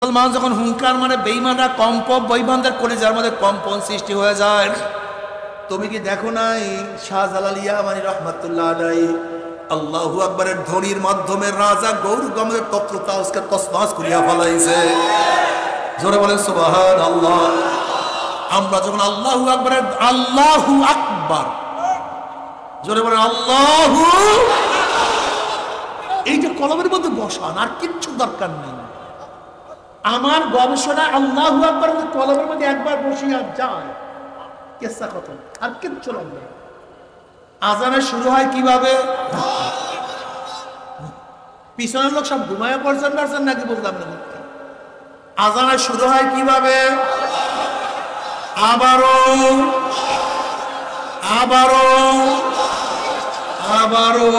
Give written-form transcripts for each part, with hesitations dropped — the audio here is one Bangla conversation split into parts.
মুসলমান যখন হুঙ্কার মানে বেঈমানরা কম্পন, বেঈমানদের কলিজার মধ্যে কম্পন সৃষ্টি হয়ে যায়। তুমি কি দেখো নাই শাহজালাল ইয়ামানী রাহমাতুল্লাহ আলাইহি আল্লাহু আকবারের ধ্বনির মাধ্যমে রাজা গৌরগমের তত্রতা আজকে তসমাস করিয়া ফেলাইছে। জোরে বলেন সুবহানাল্লাহ। আমরা যখন আল্লাহু আকবারের আল্লাহু আকবার জোরে বলেন আল্লাহু, এইটা কলমের মধ্যে বসান, আর কিচ্ছু দরকার নেই। আমার গবেষণা আল্লাহু আকবার কলমের মধ্যে একবার বসিয়া যায়, কেসা কত, আর কিচ্ছু লাগবে। আজানের শুরু হয় কিভাবে? পিছনের লোক সব ঘুমায় পড়ছেন পারছেন নাকি বললাম না? আজানের শুরু হয় কিভাবে? আবারও আবারও আবারও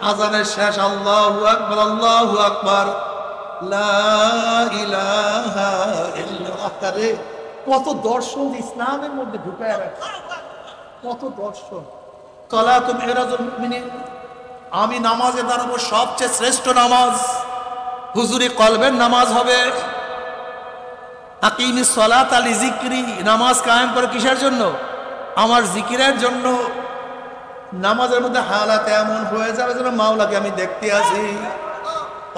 আজানের শেষ আল্লাহু আকবার আল্লাহু আকবার লা ইলাহা ইল্লাল্লাহ। কত দর্শন ইসলামের মধ্যে ঢুকায় রাখছে, কত দর্শন। সালাতুল মিরাজুল মুমিনিন, আমি নামাজে দাঁড়াবো, সবচেয়ে শ্রেষ্ঠ নামাজ হুজুরি কলবের নামাজ হবে। আকিমিস সালাতা লিযিকরি, নামাজ কায়েম করে কিসের জন্য? আমার জিকিরের জন্য। নামাজের মধ্যে হালাত এমন হয়ে যাবে যেন মাওলাকে আমি দেখতে আছি,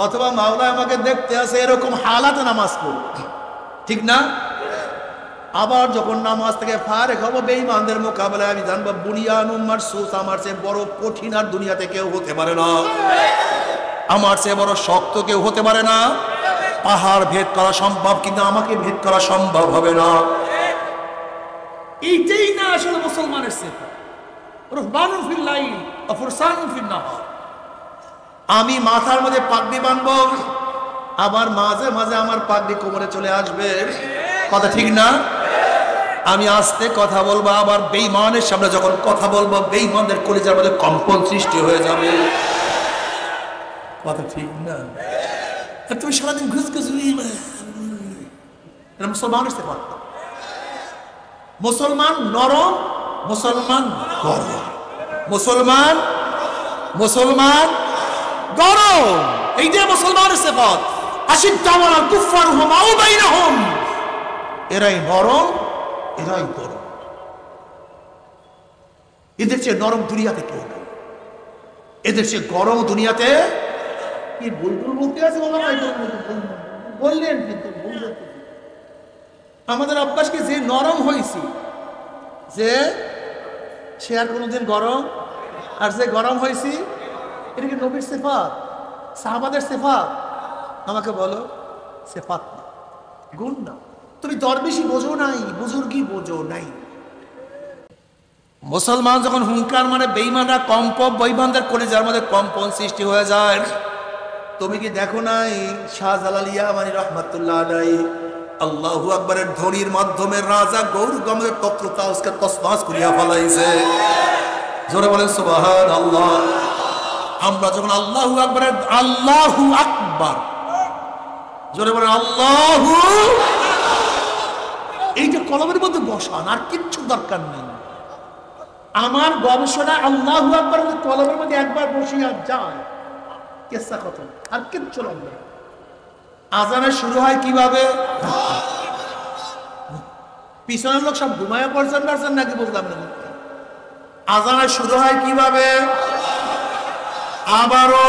অথবা মাওলা আমাকে দেখতে আছে, এরকম হালাতে নামাজ পড়ব, ঠিক না? আবার যখন নামাজ থেকে ফারেক হব, বেঈমানদের মোকাবেলায় আমি জানবো বুনিয়ানুম মারসুস, আমার চেয়ে বড় কঠিন আর দুনিয়াতে কেউ হতে পারে না, আমার চেয়ে বড় শক্ত কেউ হতে পারে না। পাহাড় ভেদ করা সম্ভব, কিন্তু আমাকে ভেদ করা সম্ভব হবে না। এইটাই না আসলে মুসলমানের সিফাত, রুহবানুন ফিল লাইল ওয়া ফুরসানুন ফিন নাহার। আমি মাথার মধ্যে পাগড়ি বাঁধবো, আবার মাঝে মাঝে আমার পাগড়ি কোমরে চলে আসবে, কথা ঠিক না? আমি আস্তে কথা বলবো, আবার বেঈমানের সামনে যখন কথা বলবো, বেঈমানদের কলিজার মধ্যে কম্পন সৃষ্টি হয়ে যাবে, কথা ঠিক না? তুমি সারাদিন ঘুষ ঘুষ, মুসলমানের সিফাত। মুসলমান নরম, মুসলমান গরম, মুসলমান মুসলমান গরম, এই যে মুসলমানের সিফাত। আশিদ্দাউ আলাল কুফফার রুহামাউ বাইনাহুম, এরাই নরম, এরাই গরম। এদের চেয়ে নরম দুনিয়াতে কেউ নেই, এদের চেয়ে গরম দুনিয়াতে। কি বুলবুল বলতে আছে বললেন, কিন্তু আমাদের অভ্যাস কি যে নরম হয়েছি, যে সে আর কোনোদিন গরম, আর যে গরম হয়েছি, এটা কি নবীর সিফাত, সাহাবাদের সিফাত? আমাকে বলো, সিফাত না, গুণ না। তুমি দরবেশি বোঝো নাই, বুজুর্গি বোঝো নাই। মুসলমান যখন হুঙ্কার মানে বেঈমানরা কম্পন, বেঈমানদের কলিজার মধ্যে কম্পন সৃষ্টি হয়ে যায়। তুমি কি দেখো নাই শাহজালাল ইয়ামানী রাহমাতুল্লাহ আলাইহি আল্লাহু আকবারের ধ্বনির মাধ্যমে রাজা গৌরগমের তত্রতা আজকে তসমাস করিয়া ফেলাইছে। জোরে বলেন সুবহানাল্লাহ। আমরা যখন আল্লাহু আকবারের আল্লাহু আকবার জোরে বলেন আল্লাহু, এইটা কলমের মধ্যে বসান, আর কিচ্ছু দরকার নেই। আমার গবেষণা আল্লাহু আকবার কলমের মধ্যে একবার বসিয়া যায়, কেসা কত, আর কিচ্ছু লাগবে। আজানের শুরু হয় কিভাবে? পিছনের লোক সব ঘুমায় পড়ছেন পারছেন নাকি বললাম না? আজানের শুরু হয় কিভাবে? আবারও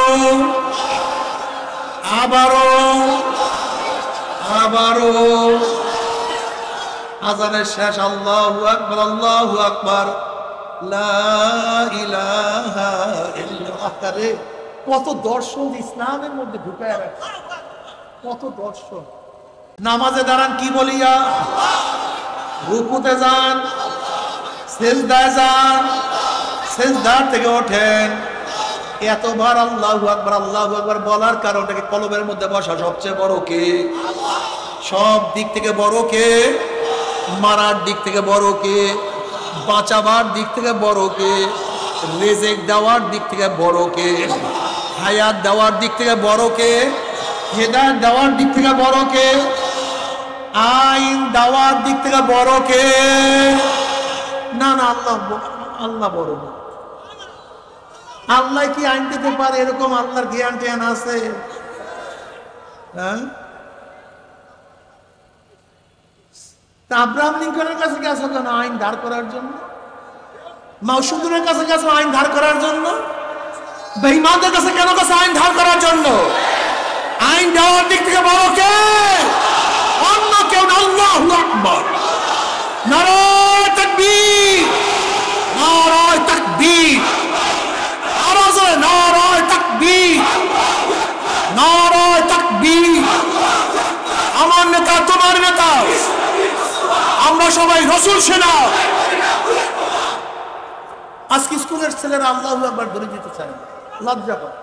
আবারও আবারও আজানের শেষ আল্লাহু আকবার আল্লাহু আকবার লা ইলাহা ইল্লাল্লাহ। কত দর্শন ইসলামের মধ্যে ঢুকায় রাখছে, কত দর্শন। নামাজে দাঁড়ান কি বলিয়া? রুকুতে যান, সিজদায় যান, সিজদার থেকে ওঠেন। এতবার আল্লাহু আকবার আল্লাহু আকবার বলার কারণটাকে কলবের মধ্যে বসা সবচেয়ে বড় কে? সব দিক থেকে বড় কে? মারার দিক থেকে বড় কে? বাঁচাবার দিক থেকে বড় কে? রিজিক দেওয়ার দিক থেকে বড় কে? হায়াত দেওয়ার দিক থেকে বড় কে? হেদায়েত দেওয়ার দিক থেকে বড় কে? আইন দেওয়ার দিক থেকে বড় কে? না না, আল্লাহ, আল্লাহ বড় না। আল্লাহ কি আইন দিতে পারে এরকম আল্লাহর জ্ঞান ট্যান আছে? হ্যাঁ, তা আব্রাহাম লিঙ্কনের কাছে গেছো কেন? আইন ধার করার জন্য। মাউসুদুরের কাছে গেছো আইন ধার করার জন্য। বেঈমানদের কাছে কেন গেছো? আইন ধার করার জন্য। আইন দেওয়ার দিক থেকে বড় কে? অন্য কেউ না। আল্লাহু আকবার, নারায়ে তাকবীর, নারায়ে তাকবীর, আরো জোরে নারায়ে তাকবীর, নারায়ে তাকবীর। আমার নেতা তোমার নেতা, আমরা সবাই রাসূল সেনা। আজকে স্কুলের ছেলেরা আল্লাহু আকবার ধরে দিতে চায়, লজ্জা করে।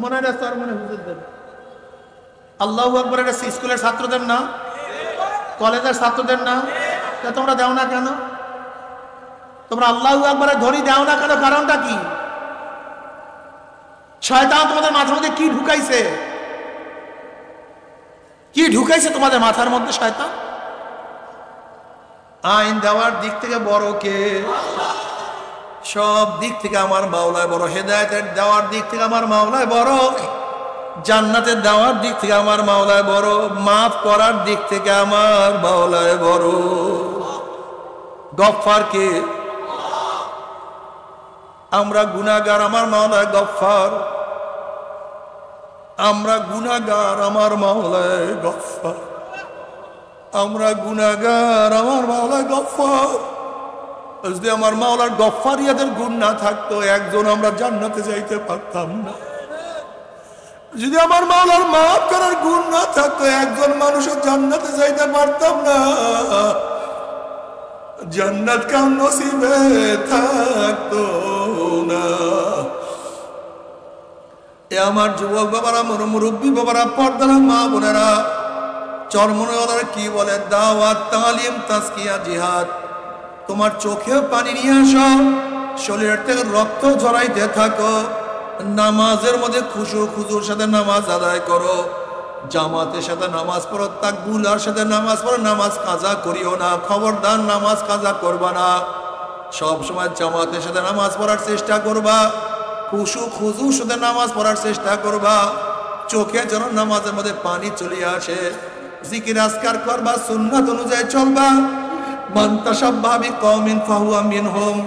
মনে হয় তার মনে হুজুরদের আল্লাহু আকবার এটা স্কুলের ছাত্রদের না, কলেজের ছাত্রদের না। তা তোমরা দাও না কেন? তোমরা আল্লাহু আকবারে ধরি দাও না কেন? কারণটা কি? শয়তান তোমাদের মাথার মধ্যে কি ঢুকাইছে? কি ঢুকাইছে তোমাদের মাথার মধ্যে শয়তান? আইন দেওয়ার দিক থেকে বড় কে? সব দিক থেকে আমার মাওলায় বড়। হেদায়েতের দেওয়ার দিক থেকে আমার মাওলায় বড়। জান্নাতের দেওয়ার দিক থেকে আমার মাওলায় বড়। মাফ করার দিক থেকে আমার মাওলায় বড়। গফফার কে? আমরা গুনাহগার, আমার মাওলায় গফফার। আমরা গুনাহগার, আমার মাওলায় গফফার। আমরা গুনাহগার, আমার মাওলায় গফফার। যদি আমার মাওলার গফফারিয়াতের গুণ না থাকতো, একজন আমরা জান্নাতে যাইতে পারতাম না। যদি আমার মাওলার মাফ করার গুণ না থাকতো, একজন মানুষও জান্নাতে যাইতে পারতাম না। জান্নাত কার নসিবে থাকতো না। এ আমার যুবক বাবারা, মুরব্বী বাবারা, পর্দার মা বোনেরা, চরমনওয়ালারা কি বলে? দাওয়াত, তালিম, তাজকিয়া, জিহাদ। তোমার চোখেও পানি নিয়ে আসো, শরীরের থেকে রক্ত ঝরাইতে থাকো। নামাজের মধ্যে খুজুর সাথে নামাজ আদায় করো, জামাতের সাথে নামাজ পড়ো, তাকবীরের সাথে নামাজ পড়ো। নামাজ কাজা করিও না, খবরদার নামাজ কাজা করবা না। সব সময় জামাতের সাথে নামাজ পড়ার চেষ্টা করবা, খুজুর সাথে নামাজ পড়ার চেষ্টা করবা। চোখে যেন নামাজের মধ্যে পানি চলে আসে। জিকির আজকার করবা, সুন্নাত অনুযায়ী চলবা। মান তাশাব্বাহা বিকওমিন ফাহুয়া মিনহুম।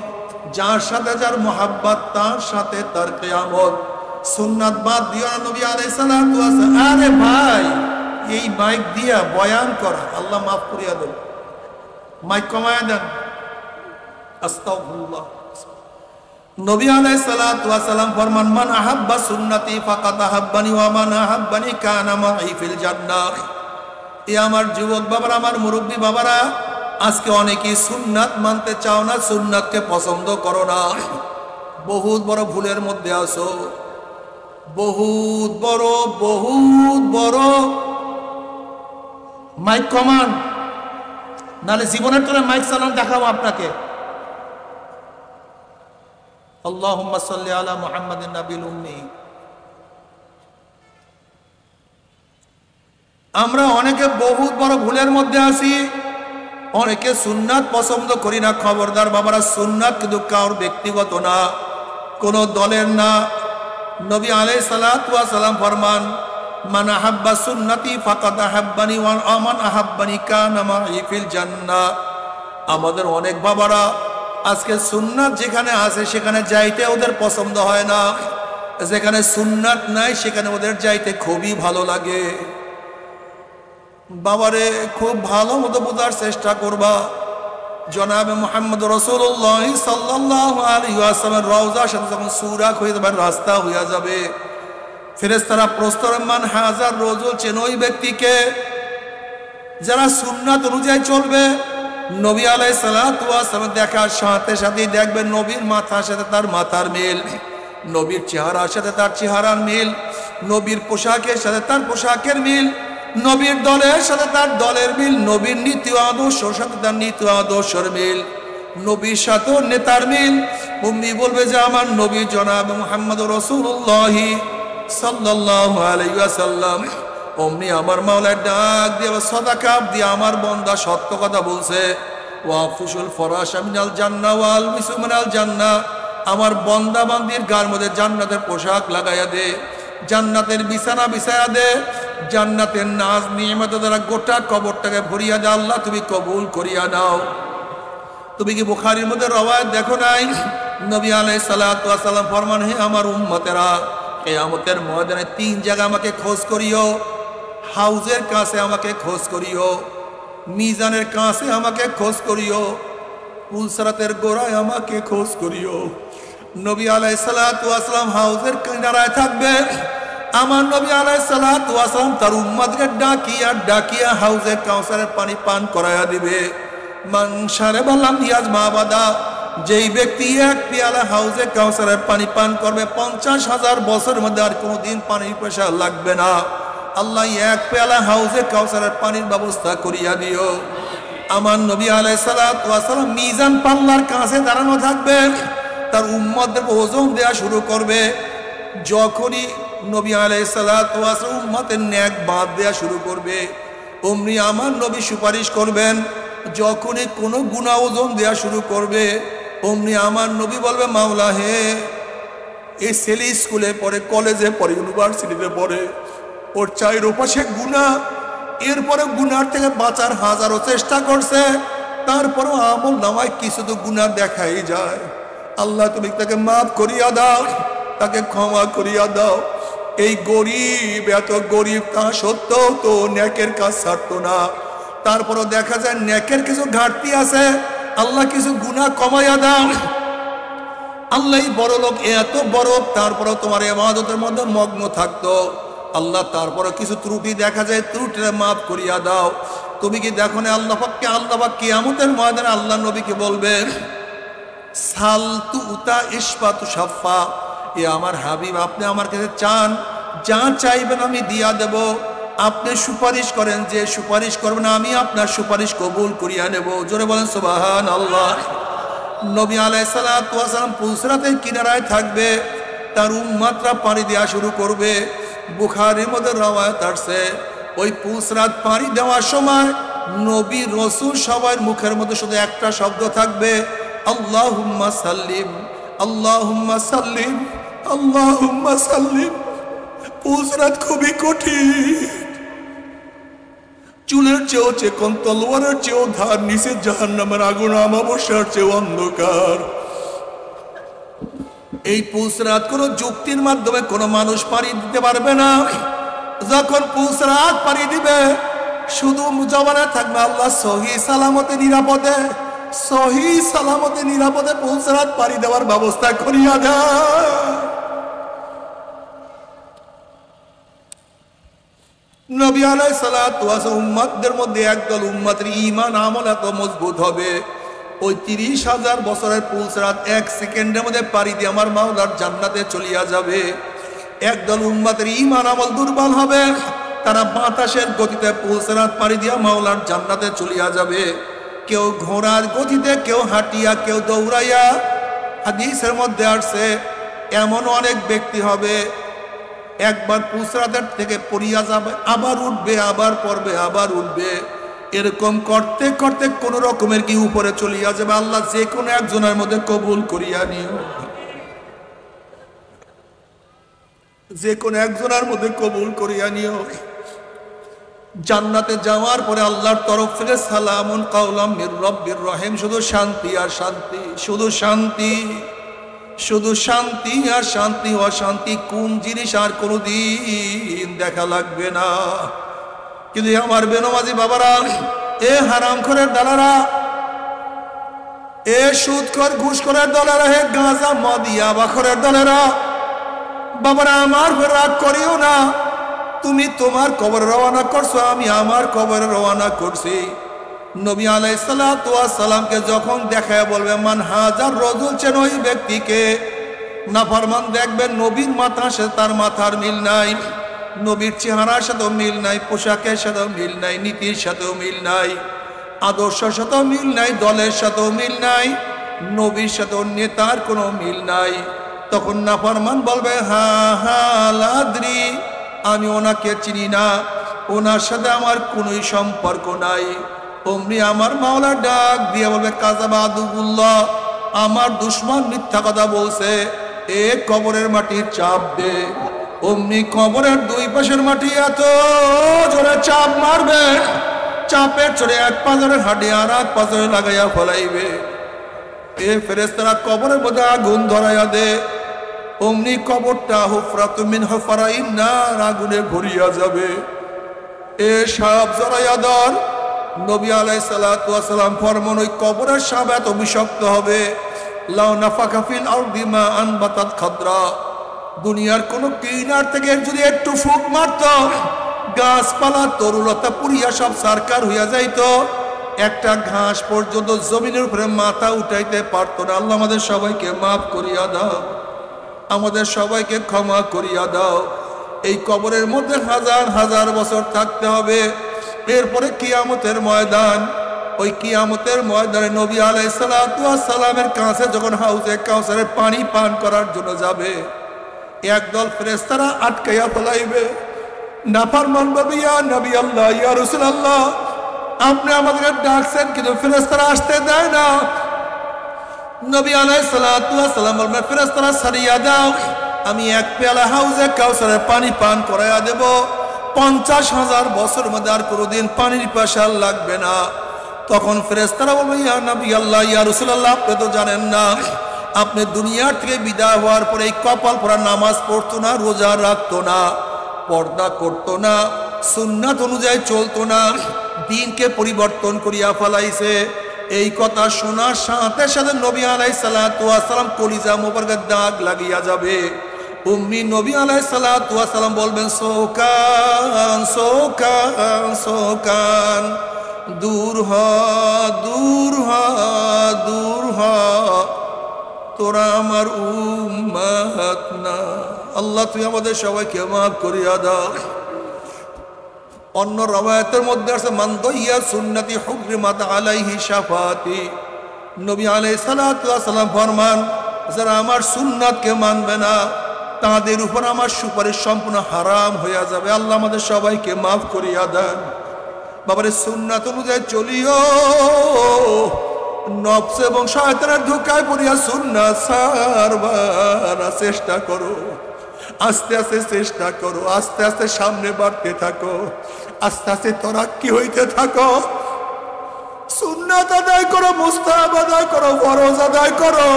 যার সাথে যার মোহাব্বত, তার সাথে তার কিয়ামত। সুন্নাত বাদ দিও না। নবী আলাইহিস সালাতু ওয়াস সালাম, আরে ভাই, এই মাইক দিয়া বয়ান করা, আল্লাহ মাফ করিয়া দেন। মাইক কমায়া দেন। আস্তাগফিরুল্লাহ। নবী আলাইহিস সালাতু ওয়াস সালাম ফরমান, মান আহাব্বা সুন্নতি ফাকাদ আহাব্বানি ওয়া মান আহাব্বানি কানা মাই ফিল জান্নাহ। এ আমার যুবক বাবারা, আমার মুরব্বী বাবারা, আজকে অনেকেই সুন্নাত মানতে চাও না, সুন্নাতকে পছন্দ করো না। বহুত বড় ভুলের মধ্যে আছো, বহুত বড়। মাইক কমান, নাহলে জীবনের তোরে মাইক চালান দেখাবো আপনাকে। আল্লাহুম্মা সাল্লি আলা মুহাম্মাদিন নাবিল উম্মি। আমরা অনেকে বহুত বড় ভুলের মধ্যে আছি। অনেকে সুন্নাত পছন্দ করি না। খবরদার বাবারা, সুন্নাত কিন্তু কারোর ব্যক্তিগত না, কোন দলের না। নবী আলাইহিস সালাতু ওয়াস সালাম ফরমান, মান আহাব্বা সুন্নতি ফাকাদ আহাব্বানি ওয়া মান আহাব্বানি কানা মাই ফিল জান্নাহ। আমাদের অনেক বাবারা আজকে সুন্নাত যেখানে আছে সেখানে যাইতে ওদের পছন্দ হয় না, যেখানে সুন্নাত নাই সেখানে ওদের যাইতে খুবই ভালো লাগে। বাবারে, খুব ভালো মতো বোঝার চেষ্টা করবা। জনাবে মুহাম্মদ রাসূলুল্লাহ সাল্লাল্লাহু আলাইহি ওয়াসাল্লামের রওজার সাথে যখন সুরাক হয়ে যাবে, রাস্তা হইয়া যাবে, ফেরেশতারা প্রস্তরমান হাজার রজুল চেন ওই ব্যক্তিকে যারা সুন্নাত অনুযায়ী চলবে। নবী আলাইহিস সালাতু ওয়াস সালাম দেখার সাথে সাথেই দেখবে নবীর মাথার সাথে তার মাথার মিল, নবীর চেহারার সাথে তার চেহারার মিল, নবীর পোশাকের সাথে তার পোশাকের মিল, নবীর দলের সাথে তার দলের মিল, নবীর নীতি আদর্শের সাথে তার নীতি আদর্শের মিল, নবীর সাথে নেতার মিল। উম্মি বলবে যে আমার নবী জনাব মুহাম্মদ রাসূলুল্লাহ সাল্লাল্লাহু আলাইহি ওয়াসাল্লাম। অমনি আমার মাওলার ডাক দিয়ে সাদাকা দিয়ে আমার বান্দা সত্য কথা বলছে। ওয়াফুশুল ফরাশা মিনাল জান্নাহ ওয়াল মিসু মিনাল জান্নাহ। আমার বান্দা বান্দির গার মধ্যে জান্নাতের পোশাক লাগাইয়া দে, জান্নাতের বিছানা বিছায়া দে। জান্নাতের নাজ নিয়ামত দ্বারা গোটা কবরটাকে ভরিয়া দাও আল্লাহ, তুমি কবুল করিয়া নাও। তুমি কি বুখারীর মধ্যে রওয়ায়াত দেখো নাই? নবী আলাইহিস সালাতু ওয়াস সালাম ফরমান, হে আমার উম্মতেরা, কিয়ামতের ময়দানে 3 জায়গা আমাকে খোঁজ করিও। হাউজের কাছে আমাকে খোঁজ করিও, মিজানের কাছে আমাকে খোঁজ করিও, পুলসরাতের গোড়ায় আমাকে খোঁজ করিও। নবী আলাইহিস সালাতু ওয়াস সালাম হাউজের কিনারায় থাকবে। আমার নবী আলাইহিস সালাতু ওয়াস সালাম তার উম্মতকে ডাকিয়া ডাকিয়া হাউজে কাউসারের পানি পান করায়া দিবে। মান শারাবা লাম ইয়াজমা আবাদা, যেই ব্যক্তি 1 পেয়ালা হাউজে কাউসারের পানি পান করবে 50,000 বছরের মধ্যে আর কোনোদিন পানির পেশা লাগবে না। আল্লাহ 1 পেয়ালা হাউজে কাউসারের পানির ব্যবস্থা করিয়া দিও। আমার নবী আলাইহিস সালাতু ওয়াস সালাম মিজান পাল্লার কাছে দাঁড়ানো থাকবে, তার উম্মতদের ওজন দেয়া শুরু করবে। যখনই নবী আলাইহিস সালাতু ওয়াস সালাম উম্মতের নেক বাদ দেয়া শুরু করবে, অমনি আমার নবী সুপারিশ করবেন। যখনই কোনো গুনাহ ওজন দেয়া শুরু করবে, অমনি আমার নবী বলবে, মাওলা হে, এই ছেলে স্কুলে পড়ে, কলেজে পড়ে, ইউনিভার্সিটিতে পড়ে, ওর চাইরোপাশে গুনাহ, এরপরে গুনার থেকে বাঁচার হাজারো চেষ্টা করছে, তারপরও আমল নামায় কিছু তো গুনাহ দেখাই যায়। আল্লাহ তুমি তাকে মাফ করিয়া দাও, তাকে ক্ষমা করিয়া দাও। এই গরিব, এত গরিব তা সত্ত্বেও তো নেকের কাজ ছাড়তো না। তারপরও দেখা যায় নেকের কিছু ঘাটতি আছে, আল্লাহ কিছু গুনাহ কমাইয়া দাও। আল্লাহ বড় লোক, এত বড়, তারপরও তোমার ইবাদতের মধ্যে মগ্ন থাকতো। আল্লাহ তারপরও কিছু ত্রুটি দেখা যায়, ত্রুটিরে মাফ করিয়া দাও। তুমি কি দেখো না আল্লাহ পাক কিয়ামতের ময়দানে আল্লাহ নবীকে বলবে, সালতু উতা ইশফাতু শাফা, এ আমার হাবিব, আপনি আমার কাছে চান, যা চাইবেন আমি দিয়া দেব। আপনি সুপারিশ করেন, যে সুপারিশ করবেন আমি আপনার সুপারিশ কবুল করিয়া নেব। জোরে বলেন সুবহানাল্লাহ। নবী আলাইহিস সালাতু ওয়াস সালাম পুলসরাতের কিনারায় থাকবে, তার উম্মতরা পানি দেওয়া শুরু করবে। বুখারীর মধ্যে রওয়ায়াত আছে, ওই পুলসরাত পানি দেওয়ার সময় নবী রাসূল সবার মুখের মধ্যে শুধু একটা শব্দ থাকবে, আল্লাহুম্মা সাল্লিম, আল্লাহুম্মা সাল্লিম, আল্লাহুম্মা সাল্লিম। পুলসরাত খুবই কঠিন, চুলের চেয়েও চেকন, তলোয়ারের চেয়েও ধার, নিচে জাহান্নামের আগুন, অমাবস্যার চেয়েও অন্ধকার। এই পুলসরাত কোন যুক্তির মাধ্যমে কোন মানুষ পাড়ি দিতে পারবে না। যখন পুলসরাত পাড়ি দিবে, শুধু জবানে থাকবে আল্লাহ সহি সালামতে নিরাপদে, সহি সালামতে নিরাপদে পুলসরাত পাড়ি দেওয়ার ব্যবস্থা করিয়া দেয়। নবী আলাইহিস সালাতু ওয়াস সালাম উম্মতদের মধ্যে একদল উম্মতের ঈমান আমল এত মজবুত হবে, ওই 30,000 বছরের পুলসরাত 1 সেকেন্ডের মধ্যে পাড়ি দিয়ে আমার মাওলার জান্নাতে চলিয়া যাবে। একদল উম্মতের ঈমান আমল দুর্বল হবে, তারা বাতাসের গতিতে পুলসরাত পাড়ি দিয়া মাওলার জান্নাতে চলিয়া যাবে। কেউ ঘোড়ার গতিতে, কেউ হাঁটিয়া, কেউ দৌড়াইয়া। হাদিসের মধ্যে আসছে এমন অনেক ব্যক্তি হবে, একবার পুলসরাতের থেকে পড়িয়া যাবে, আবার উঠবে, আবার পড়বে, আবার উঠবে, এরকম করতে করতে কোন রকমের কি উপরে চলিয়া যাবে। আল্লাহ যে কোনো একজনের মধ্যে কবুল করিয়া নিও, যে কোনো একজনের মধ্যে কবুল করিয়া নিও। জান্নাতে যাওয়ার পরে আল্লাহর তরফ থেকে সালামুন কাওলাম মির রব্বির রহিম, শুধু শান্তি আর শান্তি, শুধু শান্তি, শুধু শান্তি আর শান্তি। অশান্তি কোন জিনিস আর কোনদিন দেখা লাগবে না। কিন্তু আমার বেনমাজি বাবারা, এ হারামখোরের দালারা, এ সুদখোর ঘুষখোরের দলেরা, হে গাঁজা মদিয়া বাখরের দলেরা, বাবারা আমার রাগ করিও না। তুমি তোমার কবরে রওনা করছো, আমি আমার কবরে রওনা করছি। নবী আলাইহিস সালাতু ওয়াস সালামকে যখন দেখায় বলবে, মান হাজার রজুল, চেন ওই ব্যক্তিকে। নাফরমান দেখবেন নবীর মাথার সাথে তার মাথার মিল নাই, নবীর চেহারার সাথেও মিল নাই, পোশাকের সাথেও মিল নাই, নীতির সাথেও মিল নাই, আদর্শের সাথেও মিল নাই, দলের সাথেও মিল নাই, নবীর সাথেও নেতার কোনো মিল নাই। তখন নাফরমান বলবে, হা হা লাদ্রি, আমি ওনাকে চিনি না, ওনার সাথে আমার কোনোই সম্পর্ক নাই। অমনি আমার মাওলা ডাক দিয়ে বলবে, কাযাবা আদুবুল্লাহ, আমার দুশমন মিথ্যা কথা বলছে, এ কবরের মাটির চাপ দে। অমনি কবরের দুই পাশের মাটি এত জোরে চাপ মারবে, চাপের চড়ে এক পাঁজরের হাড্ডি আর এক পাঁজরে লাগাইয়া ফলাইবে। এ ফেরেশতারা কবরের মধ্যে আগুন ধরাইয়া দে, অমনি কবরটা হুফরাতু মিন হুফারাইন নার, আগুনে ভরিয়া যাবে। এ সাপ জড়াইয়া ধর। নবী আলাইহিস সালাতু ওয়াস সালাম ফরমান, ওই কবরের সাপ এত বিষাক্ত হবে, লাউ নাফাকা ফিল আরদি মা আনবাতাত খাদরা, দুনিয়ার কোন কিনার থেকে যদি একটু ফুঁক মারত, গাছপালা তরুলতা পুড়িয়া সব সারকার হইয়া যাইত, একটা ঘাস পর্যন্ত জমিনের উপরে মাথা উঠাইতে পারত না। আল্লাহ আমাদের সবাইকে মাফ করিয়া দাও, আমাদের সবাইকে ক্ষমা করিয়া দাও। এই কবরের মধ্যে হাজার হাজার বছর থাকতে হবে। এরপরে কিয়ামতের ময়দান, ওই কিয়ামতের ময়দানে নবী আলাইহিস সালাতু ওয়াস সালামের কাছে যখন হাউজে কাউসারের পানি পান করার জন্য যাবে, একদল ফেরেশতারা আটকাইয়া ফেলাইবে। নাফরমান বলবে, ইয়া নবী আল্লাহ, ইয়া রাসূলুল্লাহ, আপনি আমাদেরকে ডাকছেন কিন্তু ফেরেশতারা আসতে দেয় না। নবী আলাইহিস সালাতু ওয়াস সালাম বলবেন, ফেরেশতারা সারিয়া দাও, আমি এক পেয়ালা হাউজে কাউসারের পানি পান করাইয়া দেব। 50,000 বছর মধ্যে আর কোনোদিন পানির পিপাসা লাগবে না। তখন ফেরেশতারা বলবে, ইয়া নবী আল্লাহ, ইয়া রাসূলুল্লাহ, আপনি তো জানেন না, আপনি দুনিয়ার থেকে বিদায় হওয়ার পরে এই কপাল পরা নামাজ পড়তো না, রোজা রাখতো না, পর্দা করতো না, সুন্নাত অনুযায়ী চলতো না, দিনকে পরিবর্তন করিয়া ফেলাইছে। এই কথা শোনার সাথে সাথে নবী আলাইহিস সালাতু ওয়াস সালাম কলিজা মোবারকের দাগ লাগিয়া যাবে। উম্মি নবী আলাইহিস সালাতু ওয়াস সালাম বলবেন, সোকান সোকান সোকান, দূর হ দূর হ দূর হ, তোরা আমার উম্মাত না। আল্লাহ তুই আমাদের সবাইকে মাফ করিয়া দাও। অন্য রওয়ায়াতের মধ্যে আছে, মান দাইয়া সুন্নতি হুররিমাত আলাইহি শাফাতি, নবী আলাইহিস সালাতু ওয়াস সালাম ফরমান, যারা আমার সুন্নাতকে মানবে না তাদের উপর আমার সুপারিশ সম্পূর্ণ হারাম হইয়া যাবে। আল্লাহ আমাদের সবাইকে মাফ করিয়া দেন। বাবারে সুন্নাত অনুযায়ী চলিও, নফস এবং শয়তানের ধোঁকায় পড়িয়া সুন্নাত ছাড়বার চেষ্টা করো। আস্তে আস্তে চেষ্টা করো, আস্তে আস্তে সামনে বাড়তে থাকো, আস্তে আস্তে তরাক্কি হইতে থাকো। সুন্নাত আদায় করো, মুস্তাহাব আদায় করো, ফরজ আদায় করো।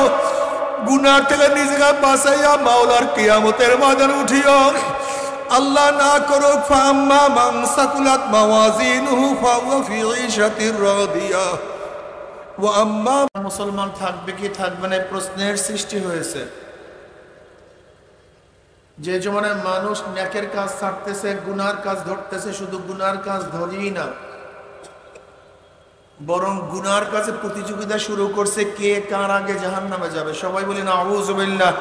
গুনাহ থেকে নিজেকে বাঁচাইয়া মাওলার কিয়ামতের ময়দানে উঠিও। আল্লাহ না করো, ফাম্মা মান সাকুলাত মাওয়াজিনুহু ফাহুয়া ফি ঈশাতির রাদিয়া ওয়া আম্মা, মুসলমান থাকবে কি থাকবে না প্রশ্নের সৃষ্টি হয়েছে। যে জমানায় মানুষ নেকের কাজ ছাড়তেছে, গুনার কাজ ধরতেছে, শুধু গুনার কাজ ধরেই না, বরং গুনার কাছে প্রতিযোগিতা শুরু করছে, কে কার আগে জাহান্নামে যাবে। সবাই বলি না আউযু বিল্লাহ।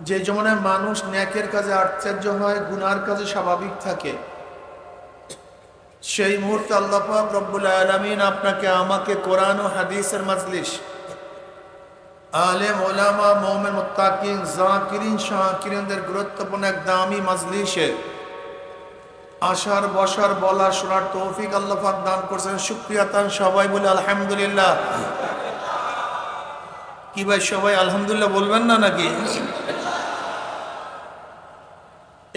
যে জমানায় মানুষ নেকের কাজে আশ্চর্য হয়, গুনার কাজে স্বাভাবিক থাকে, সেই মুহূর্তে আল্লাহ পাক রব্বুল আলামিন আপনাকে আমাকে কোরআন ও হাদিসের মাজলিস, আলেম ওলামা মুমিন মুত্তাকিন যাকিরিন শাকিরিনদের গুরুত্বপূর্ণ এক দামি মাজলিসে আসার বসার বলা শোনার তৌফিক আল্লাহ পাক দান করেছেন। শুকরিয়া তান সবাই বলে আলহামদুলিল্লাহ। কি ভাই সবাই আলহামদুলিল্লাহ বলবেন না নাকি?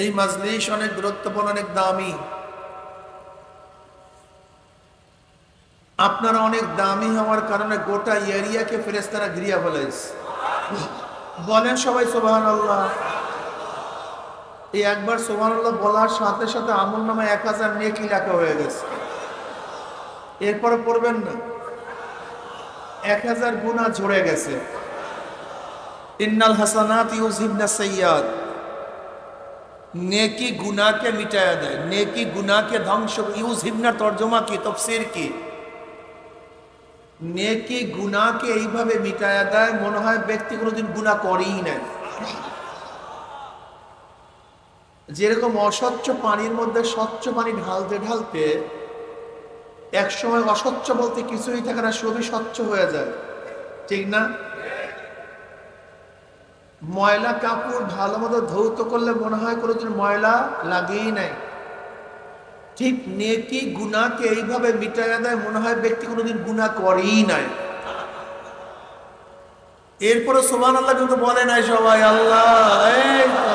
এই মাজলিস অনেক গুরুত্বপূর্ণ, অনেক দামি। আপনারা অনেক দামি হওয়ার কারণে গোটা এরিয়াকে ফেরেশতারা ঘিরিয়া ফেলেছে। বলেন সবাই সুবহানাল্লাহ। এই একবার সুবহানাল্লাহ বলার সাথে সাথে আমলনামায় 1000 নেকি লেখা হয়ে গেছে। এরপরে পড়বেন না, 1000 গুনাহ ঝরে গেছে। ইন্নাল হাসানাতি ইউযহিবনাস সাইয়্যাত, নেকি গুনাহকে মিটায়া দেয়, নেকি গুনাহকে ধ্বংস। ইউযহিবনার তরজমা কি, তাফসীর কি? নেকি গুনাহকে এইভাবে মিটায়া দেয়, মনে হয় ব্যক্তি কোনোদিন গুনাহ করেই নাই। যেরকম অস্বচ্ছ পানির মধ্যে স্বচ্ছ পানি ঢালতে ঢালতে একসময় অস্বচ্ছ বলতে কিছুই থাকে না, সবই স্বচ্ছ হয়ে যায়, ঠিক না? ময়লা কাপড় ভালো মতো ধৌত করলে মনে হয় কোনোদিন ময়লা লাগেই নাই। ঠিক নেকি গুনাহকে এইভাবে মিটাইয়া দেয়, মনে হয় ব্যক্তি কোনোদিন গুনাহ করেই নাই। এরপরে সুবহানাল্লাহ কিন্তু বলে নাই সবাই। আল্লাহ, এই তো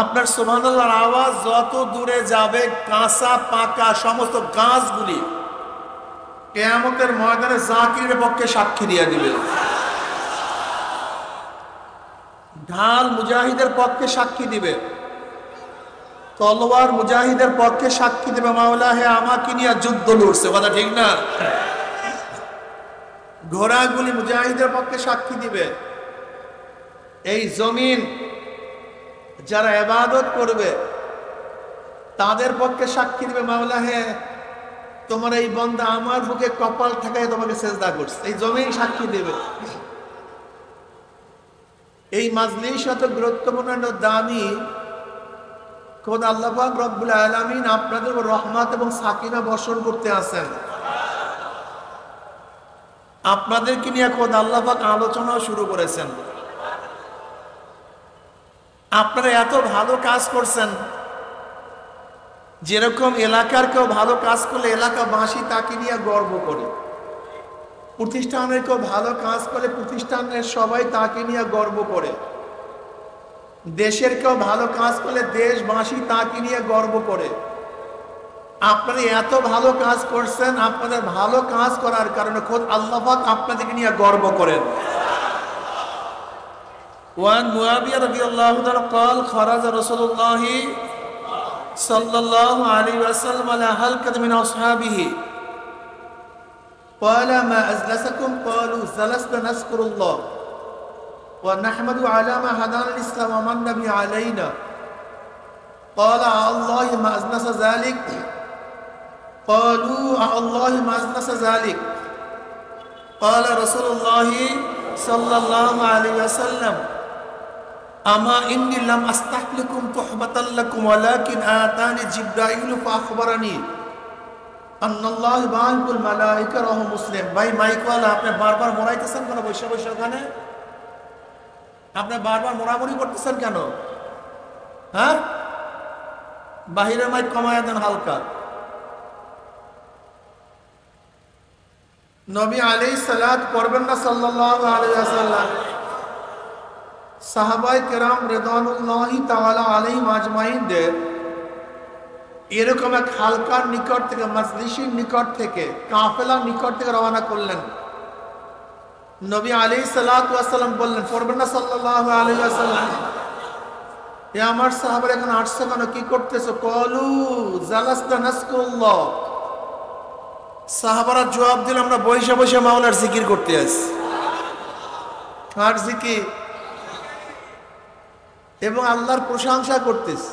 আপনার সুবহানাল্লাহর আওয়াজ যত দূরে যাবে, কাঁচা পাকা সমস্ত গাছগুলি কিয়ামতের ময়দানে জাকিরের পক্ষে সাক্ষী দিয়ে দিবে। ঢাল মুজাহিদের পক্ষে সাক্ষী দিবে, তলোয়ার মুজাহিদের পক্ষে সাক্ষী দেবে, মাওলা হে আমাকে নিয়ে যুদ্ধ লড়ছে, কথা ঠিক না? ঘোড়াগুলি মুজাহিদের পক্ষে সাক্ষী দিবে। এই জমিন যারা ইবাদত করবে তাদের পক্ষে সাক্ষী দিবে, মাওলা হে তোমার এই বান্দা আমার বুকে কপাল ঠেকায় তোমাকে সেজদা করছে, এই জমিন সাক্ষী দেবে। এই মাজলিস এত গুরুত্বপূর্ণ দামি, খোদ আল্লাহ পাক রব্বুল আলামিন আপনাদের উপর রহমত এবং সাকিনা বর্ষণ করতে আসেন। আপনাদেরকে নিয়ে খোদ আল্লাহ পাক আলোচনা শুরু করেছেন। আপনারা এত ভালো কাজ করছেন, যেরকম এলাকার কেউ ভালো কাজ করলে এলাকাবাসী তাকে নিয়ে গর্ব করে, প্রতিষ্ঠানের কেউ ভালো কাজ করে প্রতিষ্ঠানের সবাই তাকে নিয়ে গর্ব করে, দেশের কেউ ভালো কাজ করলে দেশবাসী তাকে নিয়ে গর্ব করে। আপনারা এত ভালো কাজ করছেন, আপনাদের ভালো কাজ করার কারণে খোদ আল্লাহ পাক আপনাদেরকে নিয়ে গর্ব করেন। ওয়ান মুআবিয়া রাদিয়াল্লাহু তাআলা قال خرج رسول الله صلى الله عليه وسلم على حلقة من أصحابه قال ما أجلسكم قالوا جلسنا نذكر الله ونحمد على ما هدانا الإسلام ومن به علينا قال الله ما أجلس ذلك قالوا الله ما أجلس ذلك قال رسول الله صلى الله عليه وسلم أما إني لم أستحلكم تحبة لكم ولكن آتاني جبرائيل فأخبرني أن الله باعث الملائكة رواه مسلم। ভাই মাইক ওয়ালা আপনি বারবার মোড়াইতেছেন কেন? বসে বসে ওখানে আপনি বারবার মোড়ামুড়ি করতেছেন কেন? হ্যাঁ, বাহিরের মাইক কমায়া দেন হালকা। নবী আলাইহিস সালাত পড়বেন না সাল্লাল্লাহু আলাইহি ওয়াসাল্লাম? সাহাবায়ে কেরাম রিদওয়ানুল্লাহি তাআলা আলাইহিম আজমাইনদের এরকম এক হালকার নিকট থেকে, মাজলিসের নিকট থেকে, কাফেলার নিকট থেকে রওনা করলেন। নবী আলাইহিস সালাতু ওয়াস সালাম বললেন, পড়বেন না সাল্লাল্লাহু আলাইহি ওয়াসাল্লাম? এ আমার সাহাবারা এখানে আসছে কেন, কি করতেছো? কলু জালাসনা নাসকুল্লাহ। সাহাবারা জবাব দিল, আমরা বসে বসে মাওলার জিকির করতে আসি। আর জিকির এবং আল্লাহর প্রশংসা করতেছি।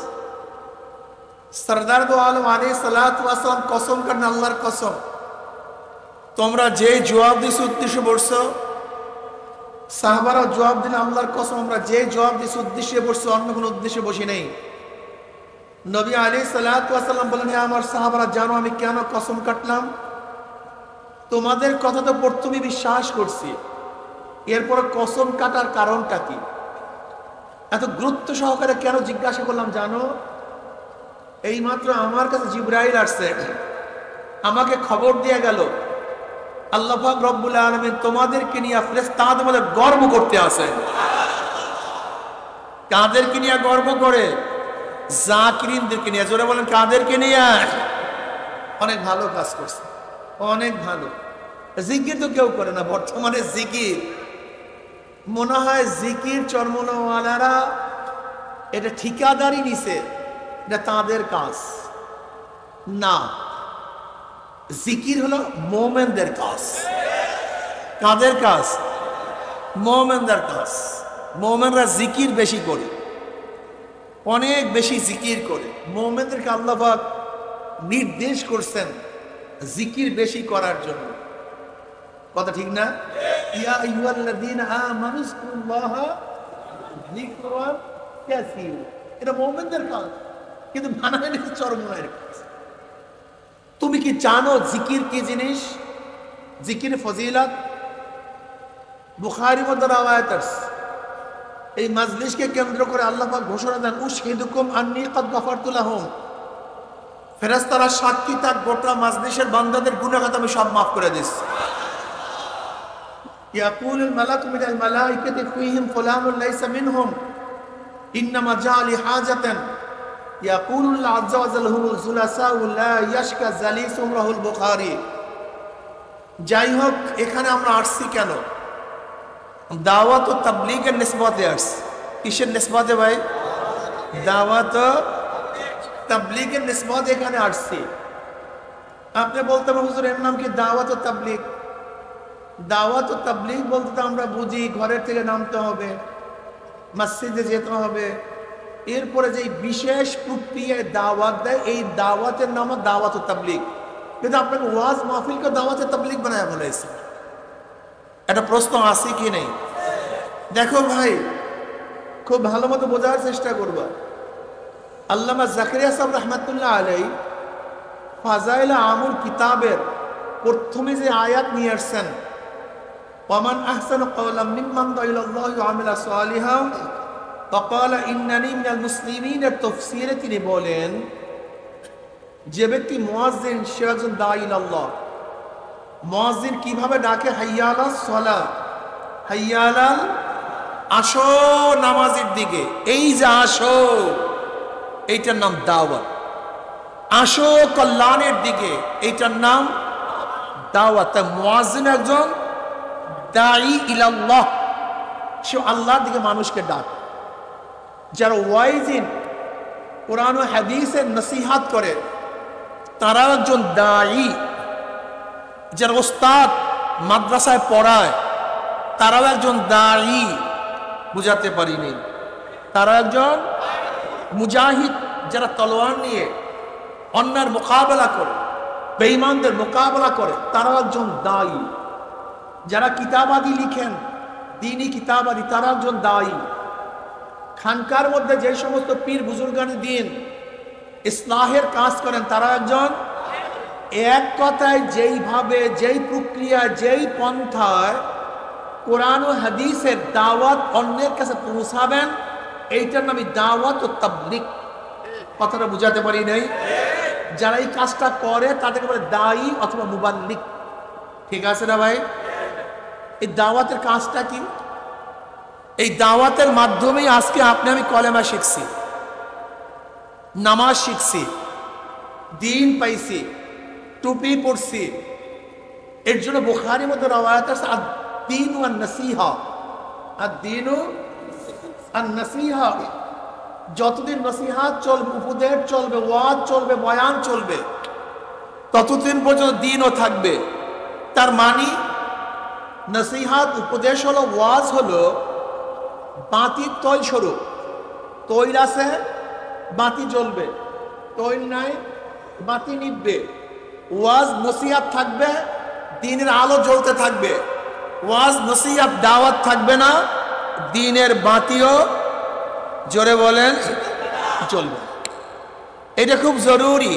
সরদার দো আলম আলাইহিস সালাতু ওয়াস সালাম কসম করেন, আল্লাহর কসম, তোমরা যে জবাব দিছো উদ্দেশ্যে বসছো, সাহাবারা জবাব দিলেন আল্লাহর কসম, আমরা যে জবাব দিছি উদ্দেশ্যে বসছো, অন্য কোনো উদ্দেশ্যে বসি নেই। নবী আলাইহিস সালাতু ওয়াস সালাম বলেন, হে আমার সাহাবারা, জানো আমি কেন কসম কাটলাম? তোমাদের কথা তো প্রথমে বিশ্বাস করছি, এরপর কসম কাটার কারণটা কি? এত গুরুত্ব সহকারে কেন জিজ্ঞাসা করলাম জানো? এইমাত্র আমার কাছে জিবরাইল আসছে, আমাকে খবর দিয়ে গেল আল্লাহ পাক রব্বুল আলামিন তোমাদেরকে নিয়ে ফেরেশতাদের মধ্যে গর্ব করতে আসে। কাদেরকে নিয়ে গর্ব করে? জাকিরিনদেরকে নিয়ে। জোরে বলেন, কাদেরকে নিয়ে? অনেক ভালো কাজ করছে, অনেক ভালো। জিকির তো কেউ করে না বর্তমানে। জিকির মনে হয় জিকির চরমনাওয়ালারা এটা ঠিকাদারি নিছে, এটা তাদের কাজ না। জিকির হলো মোমেনদের কাজ। কাদের কাজ? মোমেনদের কাজ। মোমেনরা জিকির বেশি করে, অনেক বেশি জিকির করে। মোমেনদেরকে আল্লাহ পাক নির্দেশ করছেন জিকির বেশি করার জন্য। কথা ঠিক না? ইয়া আইয়ুহাল্লাযীনা আমানু যকুরুল্লাহা যিকরান কাসীরা, এটা মুমিনদের কাজ, কিন্তু বানায় নিচ্ছে চরমনায়ের কাজ। তুমি কি জানো জিকির কি জিনিস? জিকির ফজিলত বুখারীর মধ্যে রওয়ায়াত আছে। এই মাজলিসকে কেন্দ্র করে আল্লাহ পাক ঘোষণা দেন, উশহিদুকুম আন্নী ক্বাদ গফারতু লাহুম। ফেরেশতারা সাক্ষী, তার গোটা মাজলিসের বান্দাদের গুনাহ খাতা আমি সব মাফ করে দিয়েছি। ইয়াকুলুল মালাকু মিনাল মালাইকাতি ফীহিম ফুলানুন লাইসা মিনহুম ইন্নামা জালি হাজাতান ইয়াকুলুল্লাহ আযজা ওয়া জাল্লা হুমুল যুলাসাউ লা ইয়াশকা জালিসুম রাহুল বুখারী। যাই হোক, এখানে আমরা আসছি কেন? দাওয়াত ও তাবলীগের নিসবতে আসছি। কিসের নিসবতে ভাই? দাওয়াত ও তাবলীগের নিসবতে এখানে আসছি। আপনি বলতে পারেন হুজুর এর নাম কি দাওয়াত ও তাবলীগ? দাওয়াত ও তাবলীগ বলতে তো আমরা বুঝি ঘরের থেকে নামতে হবে, মসজিদে যেতে হবে, এরপরে যে বিশেষ প্রক্রিয়ায় দাওয়াত দেয় এই দাওয়াতের নাম দাওয়াত ও তাবলীগ। কিন্তু আপনাকে ওয়াজ মাহফিলকে দাওয়াতে তাবলীগ বানায় বলেছে। একটা প্রশ্ন আছে কি নেই? দেখো ভাই, খুব ভালো মতো বোঝার চেষ্টা করবা। আল্লামা জাকারিয়া সাহেব রহমাতুল্লাহ আলাইহি ফাজাইল আমুল কিতাবের প্রথমে যে আয়াত নিয়ে আসছেন, ওয়ামান আহসানু কাওলাম মিম্মান দাআ ইলাল্লাহি ওয়া আমিলা সালিহান ওয়া ক্বালা ইন্নানী মিনাল মুসলিমিন, এর তাফসীরে তিনি বলেন যে ব্যক্তি মুয়াজ্জিন সে একজন দাঈ ইলাল্লাহ। মুয়াজ্জিন কিভাবে ডাকে? হাইয়া আলাস সালাহ, হাইয়া আলাল, আসো নামাজের দিকে। এই যে আসো, এইটার নাম দাওয়াত। আসো কল্যাণের দিকে, এইটার নাম দাওয়াত। তাই মুয়াজ্জিন একজন দাঈ ইলাল্লাহ, সে আল্লাহর দিকে মানুষকে ডাকে। যারা ওয়াইজিন কোরআন ও হাদিসের নসিহাত করে তারা একজন দাঈ। যারা ওস্তাদ মাদ্রাসায় পড়ায় তারাও একজন দাঈ। বুঝাতে পারিনি? তারা একজন মুজাহিদ, যারা তলোয়ার নিয়ে অন্যার মোকাবেলা করে, বেঈমানদের মোকাবেলা করে, তারাও একজন দাঈ। যারা কিতাবাদি লিখেন, দ্বীনি কিতাবাদি, তারা একজন দাঈ। খানকার মধ্যে যে সমস্ত পীর বুজুর্গানি দিন ইসলাহের কাজ করেন তারা একজন। এক কথায় যেইভাবে, যেই প্রক্রিয়া, যেই পন্থায় কোরআন ও হাদিসের দাওয়াত অন্যের কাছে পৌঁছাবেন, এইটার নামই দাওয়াত ও তাবলীগ। কথাটা বুঝাতে পারি নাই? যারা এই কাজটা করে তাদেরকে বলে দাঈ অথবা মুবাল্লিগ। ঠিক আছে না ভাই? এই দাওয়াতের কাজটা কি? এই দাওয়াতের মাধ্যমেই আজকে আপনি আমি কলেমা শিখছি, নামাজ শিখছি, দিন পাইছি, টুপি পড়ছি। এর জন্য বুখারীর মধ্যে রওয়ায়াত আছে আদ-দীনু আন-নাসীহা, আদ-দীনু আন-নাসীহা। যতদিন নসিহাত চলবে, উপদেশ চলবে, ওয়াজ চলবে, বয়ান চলবে, ততদিন পর্যন্ত দিনও থাকবে। তার মানে নসিহাত, উপদেশ হলো, ওয়াজ হলো বাতির তৈল স্বরূপ। তৈল আছে, বাতি জ্বলবে, তৈল নাই, বাতি নিববে। ওয়াজ নসিহাত থাকবে, দিনের আলো জ্বলতে থাকবে। ওয়াজ নসিহাত দাওয়াত থাকবে না, দিনের বাতিও, জোরে বলেন, চলবে। এটা খুব জরুরি।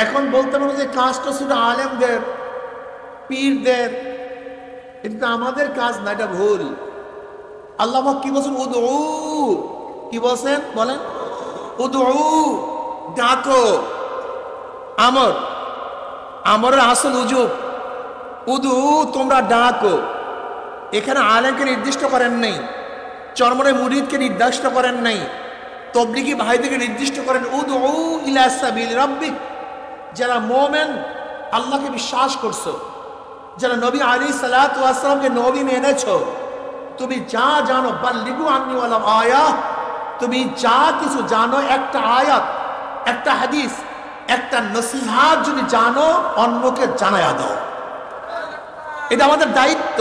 এখন বলতে পারবো যে কাজটা শুধু আলেমদের, পীরদের, এটা আমাদের কাজ না, এটা ভুল। আল্লাহ কি বলছেন? উদউ, কি বলছেন বলেন? উদউ, ডাকো। আমরের আসল উজুব উদউ, তোমরা ডাকো। এখানে আলেমকে নির্দিষ্ট করেন নাই, চরমনের মুরিদকে নির্দিষ্ট করেন নাই, তবলিগি ভাইদেরকে নির্দিষ্ট করেন উদউ ইলা সাবিল রাব্বিক। যারা মুমিন, আল্লাহকে বিশ্বাস করছো, যারা নবী আলাইহিস সালাতু ওয়াস সালামকে নবী মেনেছো, তুমি যা জানো, বাল্লিগু আন্নি ওয়ালাউ আয়া, তুমি যা কিছু জানো, একটা আয়াত, একটা হাদিস, একটা নসিহাত যদি জানো, অন্যকে জানায়া দাও। এটা আমাদের দায়িত্ব,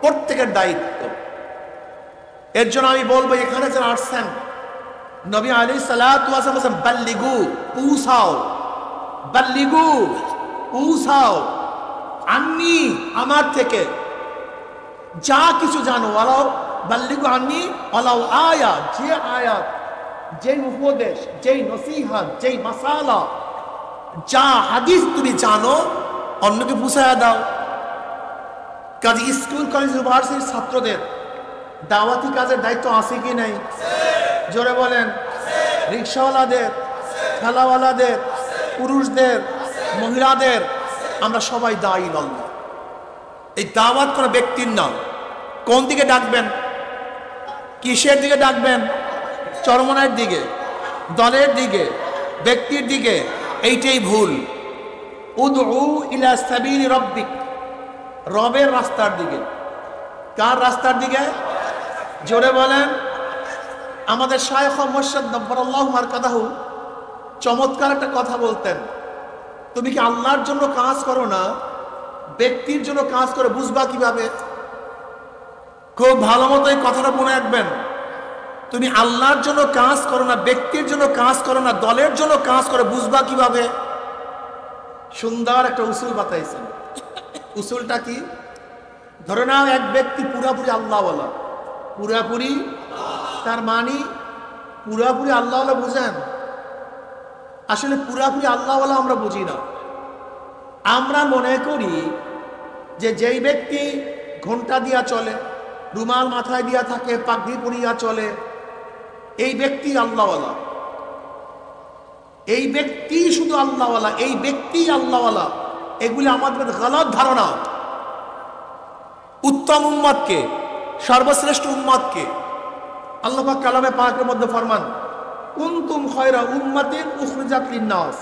প্রত্যেকের দায়িত্ব। এর জন্য আমি বলবো, এখানে যারা আসছেন, নবী আলাইহিস সালাতু ওয়াস সালাম বলেছেন বাল্লিগু, পৌঁছাও, বাল্লিগু, পৌঁছাও, আন্নি, আমার থেকে যা কিছু জানো, ওয়ালাউ বাল্লিগু আন্নি ওয়ালাউ আয়া, যে আয়াত, যেই উপদেশ, যেই নসিহত, যেই মাসালা, যা হাদিস তুমি জানো, অন্যকে পৌঁছায়া দাও। কাজে স্কুল, কলেজ, ইউনিভার্সিটির ছাত্রদের দাওয়াতি কাজের দায়িত্ব আছে কি নাই? জোরে বলেন। রিক্সাওয়ালাদের, ঠেলাওয়ালাদের, পুরুষদের, মহিলাদের, আমরা সবাই দায়ী আল্লাহ। এই দাওয়াত কোনো ব্যক্তির নাম। কোন দিকে ডাকবেন? কিসের দিকে ডাকবেন? চরমনায়ের দিকে, দলের দিকে, ব্যক্তির দিকে। এইটাই ভুল। উদউ ইলা সাবিলি রাব্বিক, রবের রাস্তার দিকে। কার রাস্তার দিকে? জোরে বলেন। আমাদের শায়খ মুর্শিদ নব্বরাল্লাহু মারকাদাহু চমৎকার একটা কথা বলতেন, তুমি কি আল্লাহর জন্য কাজ করো না, ব্যক্তির জন্য কাজ করে? বুঝবা কিভাবে? খুব ভালো মতো এই কথাটা মনে রাখবেন। তুমি আল্লাহর জন্য কাজ করো না, ব্যক্তির জন্য কাজ করো না, দলের জন্য কাজ করে, বুঝবা কিভাবে? সুন্দর একটা উসুল বাতাইছেন। উসুলটা কি? ধরে নাও এক ব্যক্তি পুরাপুরি আল্লাহওয়ালা, পুরাপুরি, তার মানে পুরাপুরি আল্লাহওয়ালা বুঝেন? আসলে পুরাপুরি আল্লাহওয়ালা আমরা বুঝি না। আমরা মনে করি যে যেই ব্যক্তি ঘন্টা দিয়া চলে, রুমাল মাথায় দিয়া থাকে, পাগড়ি পরিয়া চলে, এই ব্যক্তি আল্লাহওয়ালা, এই ব্যক্তি শুধু আল্লাহওয়ালা, এই ব্যক্তি আল্লাহওয়ালা। এগুলি আমাদের গলত ধারণা। উত্তম উম্মতকে, সর্বশ্রেষ্ঠ উম্মতকে আল্লাহ পাক কালামে পাকের মধ্যে ফরমান, কুনতুম খায়রা উম্মাতিন উখরিজাত লিন-নাস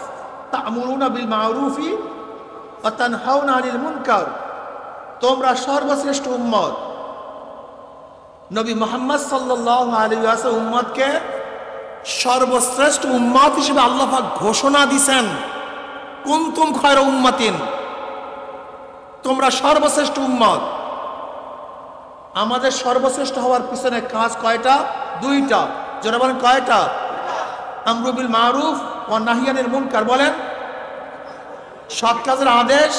তা'মুরুনা বিল মা'রুফি ওয়া তানহাউনা আনিল মুনকার। তোমরা সর্বশ্রেষ্ঠ উম্মত। নবী মুহাম্মদ সাল্লাল্লাহু আলাইহি ওয়াসাল্লাম উম্মতকে সর্বশ্রেষ্ঠ উম্মত হিসেবে আল্লাহ পাক ঘোষণা দিয়েছেন। কুনতুম খায়রা উম্মাতিন, তোমরা সর্বশ্রেষ্ঠ উম্মত। আমাদের সর্বশ্রেষ্ঠ হওয়ার পিছনে কাজ কয়টা? দুইটা। যারা বলেন কয়টা? আমরু বিল মারুফ ওয়া নাহই আনিল মুনকার। বলেন, সৎ কাজের আদেশ,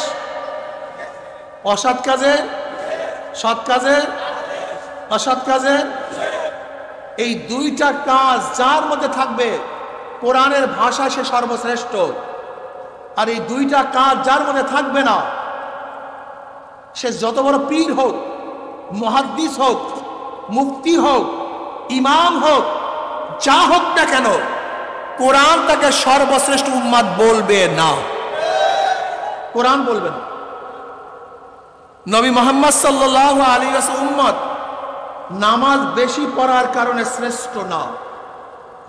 অসৎ কাজে, সৎ কাজে, অসৎ কাজে। এই দুইটা কাজ যার মধ্যে থাকবে, কোরআনের ভাষা সে সর্বশ্রেষ্ঠ। আর এই দুইটা কাজ যার মধ্যে থাকবে না, সে যত বড় পীর হোক, মুহাদ্দিস হোক, মুফতি হোক, ইমাম হোক, যা হোক না কেন, কোরআন তাকে সর্বশ্রেষ্ঠ উম্মত বলবে না। কোরআন বলবে না। নবী মুহাম্মদ সাল্লাল্লাহু আলাইহি ওয়াসাল্লাম উম্মত নামাজ বেশি পড়ার কারণে শ্রেষ্ঠ না,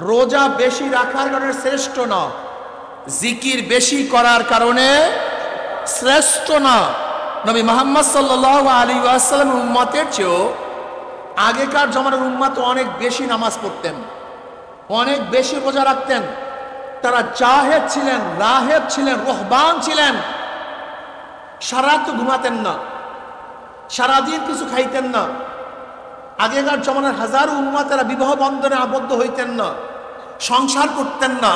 রোজা বেশি রাখার কারণে শ্রেষ্ঠ না, জিকির বেশি করার কারণে শ্রেষ্ঠ না। নবী মুহাম্মদ সাল্লাল্লাহু আলাইহি ওয়াসাল্লাম উম্মতের চেয়েও আগেকার জমানার উম্মত অনেক বেশি নামাজ পড়তেন, অনেক বেশি রোজা রাখতেন। তারা জাহেদ ছিলেন, রাহেব ছিলেন, রহবান ছিলেন। সারা তো ঘুমাতেন না, সারাদিন কিছু খাইতেন না। আগেকার জমানার হাজারো উম্মতেরা বিবাহ বন্ধনে আবদ্ধ হইতেন না, সংসার করতেন না,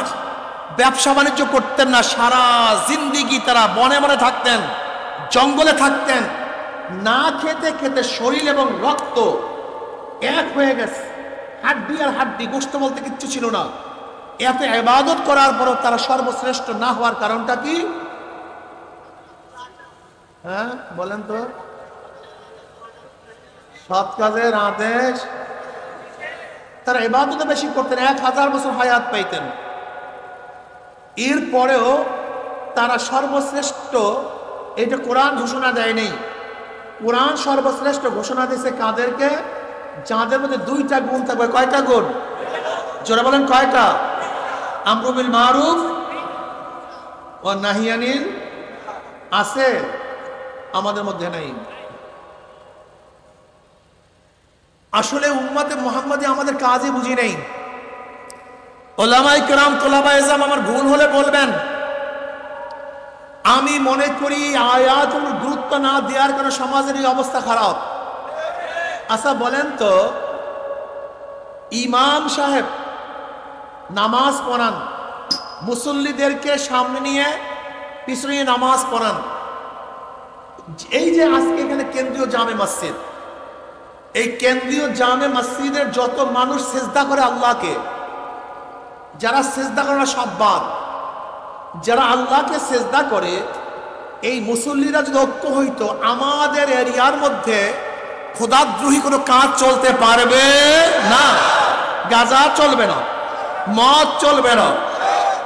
ব্যবসা বাণিজ্য করতেন না। সারা জিন্দিগি তারা বনে বনে থাকতেন, জঙ্গলে থাকতেন। না খেতে খেতে শরীর এবং রক্ত এক হয়ে গেছে, হাড্ডি আর হাড্ডি, গোশত বলতে কিচ্ছু ছিল না। এত ইবাদত করার পরও তারা সর্বশ্রেষ্ঠ না হওয়ার কারণটা কি? হ্যাঁ বলেন তো। সৎ কাজের আদেশ। তারা ইবাদত বেশি করতেন, 1000 বছর হায়াত পাইতেন। এরপরেও তারা সর্বশ্রেষ্ঠ, এটা কোরআন ঘোষণা দেয়নি। কোরআন সর্বশ্রেষ্ঠ ঘোষণা দিয়েছে কাদেরকে? যাদের মধ্যে দুইটা গুণ থাকবে। কয়টা গুণ? জোরে বলেন কয়টা? আমরু বিল মারুফ ওয়া নাহই আনিল। আছে? আমাদের মধ্যে নাই। আসলে উম্মতে মুহাম্মাদি আমাদের কাজই বুঝি নেই। উলামায়ে কেরাম, তোলাবায়ে ইলম আমার ভুল হলে বলবেন। আমি মনে করি আয়াতুল গুরুত্ব না দেওয়ার কারণে সমাজের এই অবস্থা খারাপ। আচ্ছা বলেন তো, ইমাম সাহেব নামাজ পড়ান, মুসল্লিদেরকে সামনে নিয়ে পিছনে নিয়ে নামাজ পড়ান। এই যে আজকে এখানে কেন্দ্রীয় জামে মসজিদ, এই কেন্দ্রীয় জামে মসজিদের যত মানুষ সেজদা করে আল্লাহকে, যারা সেজদা করে না সব বাদ, যারা আল্লাহকে সেজদা করে, এই মুসল্লিরা যদি ঐক্য হইতো, আমাদের এরিয়ার মধ্যে খোদাদ্রোহী কোনো কাজ চলতে পারবে না। গাঁজা চলবে না, মদ চলবে না,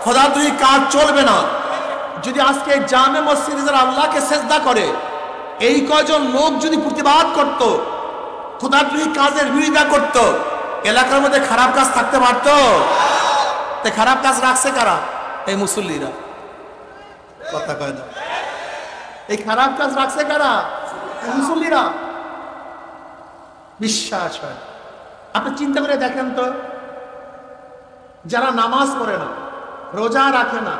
খোদাদ্রোহী কাজ চলবে না। যদি আজকে জামে মসজিদে যারা আল্লাহকে সেজদা করে, এই কয়জন লোক যদি প্রতিবাদ করত, খোদাদ্রোহী কাজের বিরোধিতা করত, এলাকার মধ্যে খারাপ কাজ থাকতে পারতো? তাই খারাপ কাজ রাখছে কারা? এই মুসল্লিরা। কথা কয় না। এই খারাপ কাজ রাখছে কারা? মুসল্লিরা। বিশ্বাস হয়। আপনি চিন্তা করে দেখেন তো, যারা নামাজ পড়ে না, রোজা রাখে না,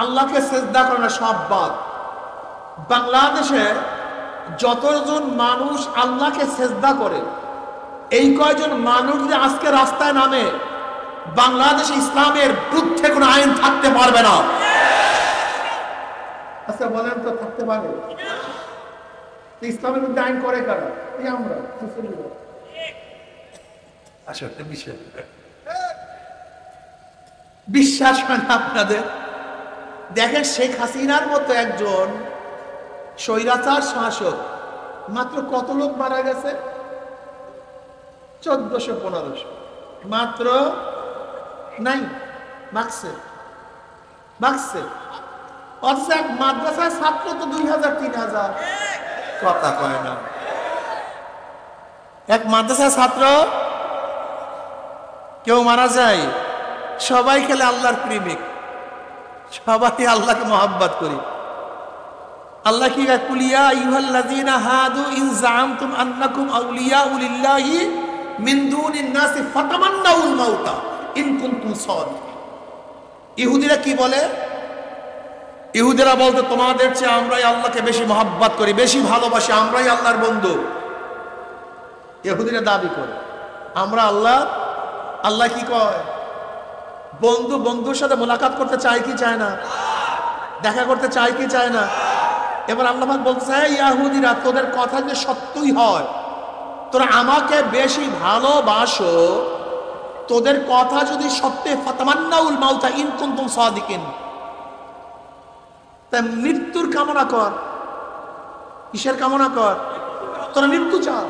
আল্লাহকে সিজদা করে না, সব বাদ। বাংলাদেশে যতজন মানুষ আল্লাহকে সিজদা করে, এই কয়জন মানুষ যে আজকে রাস্তায় নামে, বাংলাদেশে ইসলামের বিরুদ্ধে কোনো আইন থাকতে পারবে না। আচ্ছা বলেন তো, থাকতে পারবে? ইসলামের বিরুদ্ধে আইন করে কারা? এই আমরা। আসলে বিষয় বিশ্বাস হয় না আপনাদের? দেখেন, শেখ হাসিনার মতো একজন স্বৈরাচার শাসক, মাত্র কত লোক মারা গেছে? 1400-1500 মাত্র। নাই মাগছে অথচ এক মাদ্রাসায় ছাত্র তো 2000-3000। কথা কয় না। এক মাদ্রাসায় ছাত্র কেউ মারা যায়, সবাই খেলে আল্লাহর প্রেমিক, সবাই আল্লাহকে মহব্বত করি। আল্লাহ কি কুলিয়া আইয়ুহাল্লাযীনা হাদু ইন যাআমতুম আন্নাকুম আউলিয়াউ লিল্লাহি মিন দুনিন নাসি ফাতামান্নাউল মাউতা ইন কুনতুম সাদিকিন। ইহুদিরা কি বলে? ইহুদিরা বলতে, তোমাদের চেয়ে আমরাই আল্লাহকে বেশি মহব্বত করি, বেশি ভালোবাসি, আমরাই আল্লাহর বন্ধু। ইহুদিরা দাবি করে আমরা আল্লাহ কি কয়? বন্ধুর সাথে মোলাকাত করতে চায় কি চায় না? দেখা করতে চায় কি চায় না? এবার আল্লাহ পাক বলতে চায়, ইহুদিরা, তোদের কথা যে সত্যই হয়, তোরা আমাকে বেশি ভালোবাসো, তোদের কথা যদি সত্যি, ফাতামান্নাউল মাউতা ইন কুনতুম সাদিকিন, তাই মৃত্যুর কামনা কর। কিসের কামনা কর? তোরা মৃত্যু চাও।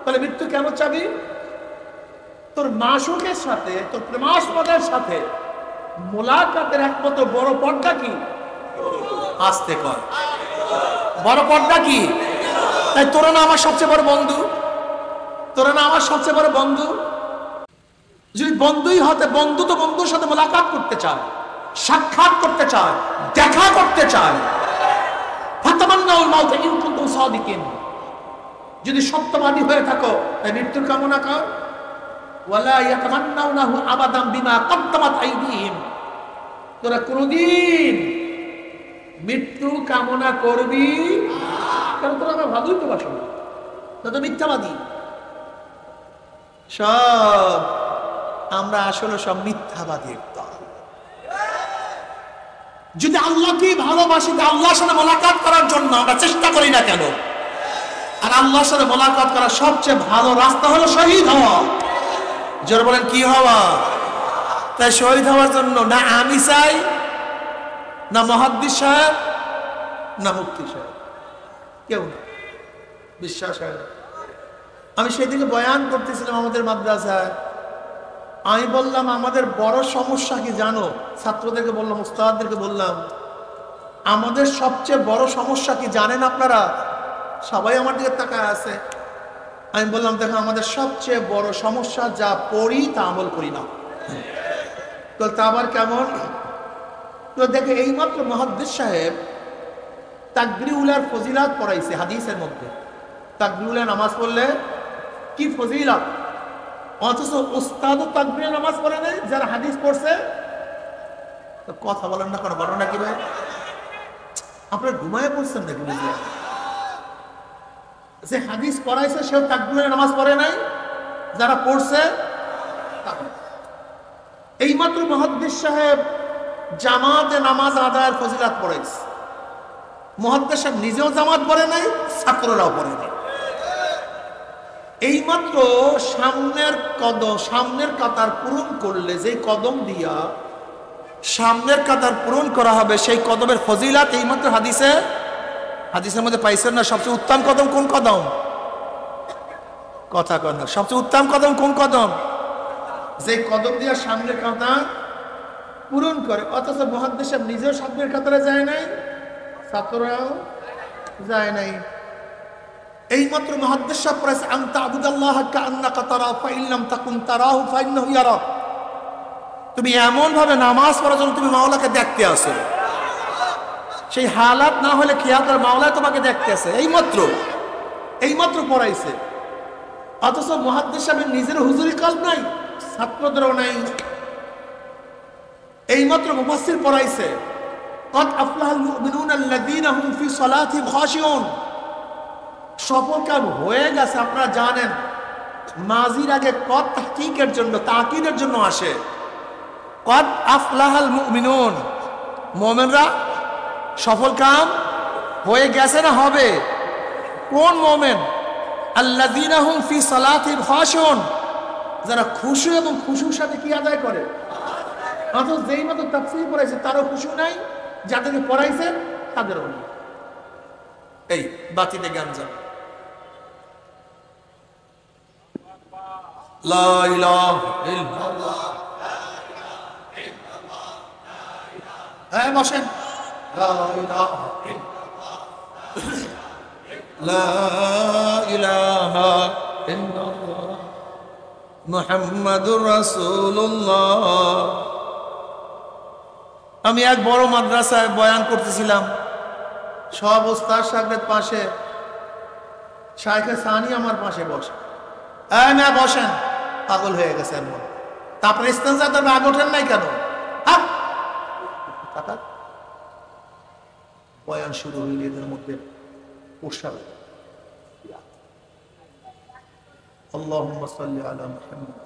তাহলে মৃত্যু কেন চাবি? তোর মাসুকের সাথে, তোর প্রেমাস্পদের সাথে মোলাকাতের একমাত্র বড় পর্দা কি? আসতে কর, বড় পর্দা কি? তাই তোরা না আমার সবচেয়ে বড় বন্ধু? তোরা না আমার সবচেয়ে বড় বন্ধু? যদি বন্ধুই হতে, বন্ধু তো বন্ধুর সাথে মোলাকাত করতে চায়, সাক্ষাৎ করতে চায়, দেখা করতে চায়। ফাতামান্নাউল মাউতা ইন কুনতুম সাদিকিন, যদি সত্যবাদী হয়ে থাকো, তাই মৃত্যুর কামনা কর। ওয়ালা ইয়াতামান্নাউনাহু আবাদাম বিমা কদ্দামাত আইদিহিম, তোরা কোনদিন মৃত্যু কামনা করবি? কারণ তোরা আমার ভালোই তো বাসো না, তো মিথ্যাবাদী। সব আমরা আসলে সব মিথ্যাবাদীর দল। যদি আল্লাহকে ভালোবাসি, আল্লাহর সাথে মোলাকাত করার জন্য আমরা চেষ্টা করি না কেন? আর আল্লাহর সাথে মোলাকাত করার সবচেয়ে ভালো রাস্তা হলো শহীদ হওয়া। জোরে বলেন, কি হওয়া? তাই শহীদ হওয়ার জন্য না আমি চাই, না মুহাদ্দিস সাহেব, না মুফতি সাহেব, কেউ না। বিশ্বাস হয় না। আমি সেদিকে বয়ান করতেছিলাম আমাদের মাদ্রাসায়। আমি বললাম, আমাদের বড় সমস্যা কি জানো? ছাত্রদেরকে বললাম, উস্তাদদেরকে বললাম, আমাদের সবচেয়ে বড় সমস্যা কি জানেন আপনারা? সবাই আমার দিকে তাকায় আছে। আমি বললাম, দেখো, আমাদের সবচেয়ে বড় সমস্যা, যা পড়ি তা আমল করি না। তো তা আবার কেমন? তো দেখে, এইমাত্র মুহাদ্দিস সাহেব তাকবীরুল ফজিলাত পড়াইছে হাদিসের মধ্যে। তাকবীরুল নামাজ পড়লে কি ফজিলত, অথচ উস্তাদও তাকবীরের নামাজ পড়ে নাই, যারা হাদিস পড়ছে। তো কথা বলেন না, কোনো ঘটনা কি ভাই? আপনারা ঘুমায় পড়ছেন নাকি? বুঝলেন, যে হাদিস পড়াইছে সেও তাকবীরের নামাজ পড়ে নাই, যারা পড়ছে। এইমাত্র মুহাদ্দিস সাহেব জামাতে নামাজ আদায়ের ফজিলত পড়াইছে। মুহাদ্দিস সাহেব নিজেও জামাত পড়ে নাই, ছাত্ররাও পড়ে নাই। এইমাত্র সামনের কাতার পূরণ করলে, যে কদম দিয়া সামনের কাতার পূরণ করা হবে, সেই কদমের ফজিলত এইমাত্র হাদিসের মধ্যে পাইছেন না? সবচেয়ে উত্তম কদম কোন কদম? কথা কন না। সবচেয়ে উত্তম কদম কোন কদম? যে কদম দিয়া সামনের কাতার পূরণ করে। অথচ মুহাদ্দিস সাহেব নিজেও সামনের কাতারে যায় নাই, ছাত্ররাও যায় নাই। এইমাত্র মুহাদ্দিস সাহেব পড়াইছে আনতা আবুদাল্লাহ কাআন্নাকা তারাহু ফাইন লাম তাকুন তারাহু ফাইন্নাহু ইয়ারাক। তুমি এমন ভাবে নামাজ পড়ার জন্য তুমি মাওলাকে দেখতে আসো, সেই হালাত না হলে খেয়াল করে মাওলা তোমাকে দেখতে আসে। এইমাত্র পড়াইছে, অথচ মুহাদ্দিস সাহেবের নিজের হুজুরি কাল নাই, ছাত্রদেরও নাই। এইমাত্র মুফাসসির পড়াইছে কদ আফলাহাল মুমিনুনা আল্লাযীনা হুম ফি সালাতিহিম খাশিউন। সফলকাম হয়ে গেছে। আপনারা জানেন মাজির আগে কদ তাহকিকের জন্য, তাকিদের জন্য আসে। কদ আফলাহাল মুমিনুন, মুমিনরা সফলকাম হয়ে গেছে না হবে? কোন মুমিন? আল্লাযীনা হুম ফি সালাতিহিম খাশিউন, যারা খুশু এবং খুশুর সাথে কি আদায় করে। অথচ যেই মতো তাফসীর পড়াইছে তারও খুশু নাই, যাদেরকে পড়াইছে তাদেরও নেই। এই বাতিতে গান যাবে। লা ইলাহা ইল্লাল্লাহ, হ্যাঁ বসেন। লা ইলাহা ইল্লাল্লাহ, লা ইলাহা ইল্লাল্লাহ মুহাম্মাদুর রাসূলুল্লাহ। আমি এক বড় মাদ্রাসায় বয়ান করতেছিলাম, সব ওস্তাদ সাহেবের পাশে শাইখে সানি আমার পাশে বসে। না বসেন, পাগল হয়ে গেছে এমন। তারপরে ইস্তেঞ্জা তার আগে ওঠেন নাই কেন? বয়ান শুরু হইলে এদের মধ্যে পোশাক। আল্লাহুম্মা সাল্লি আলা মুহাম্মাদ।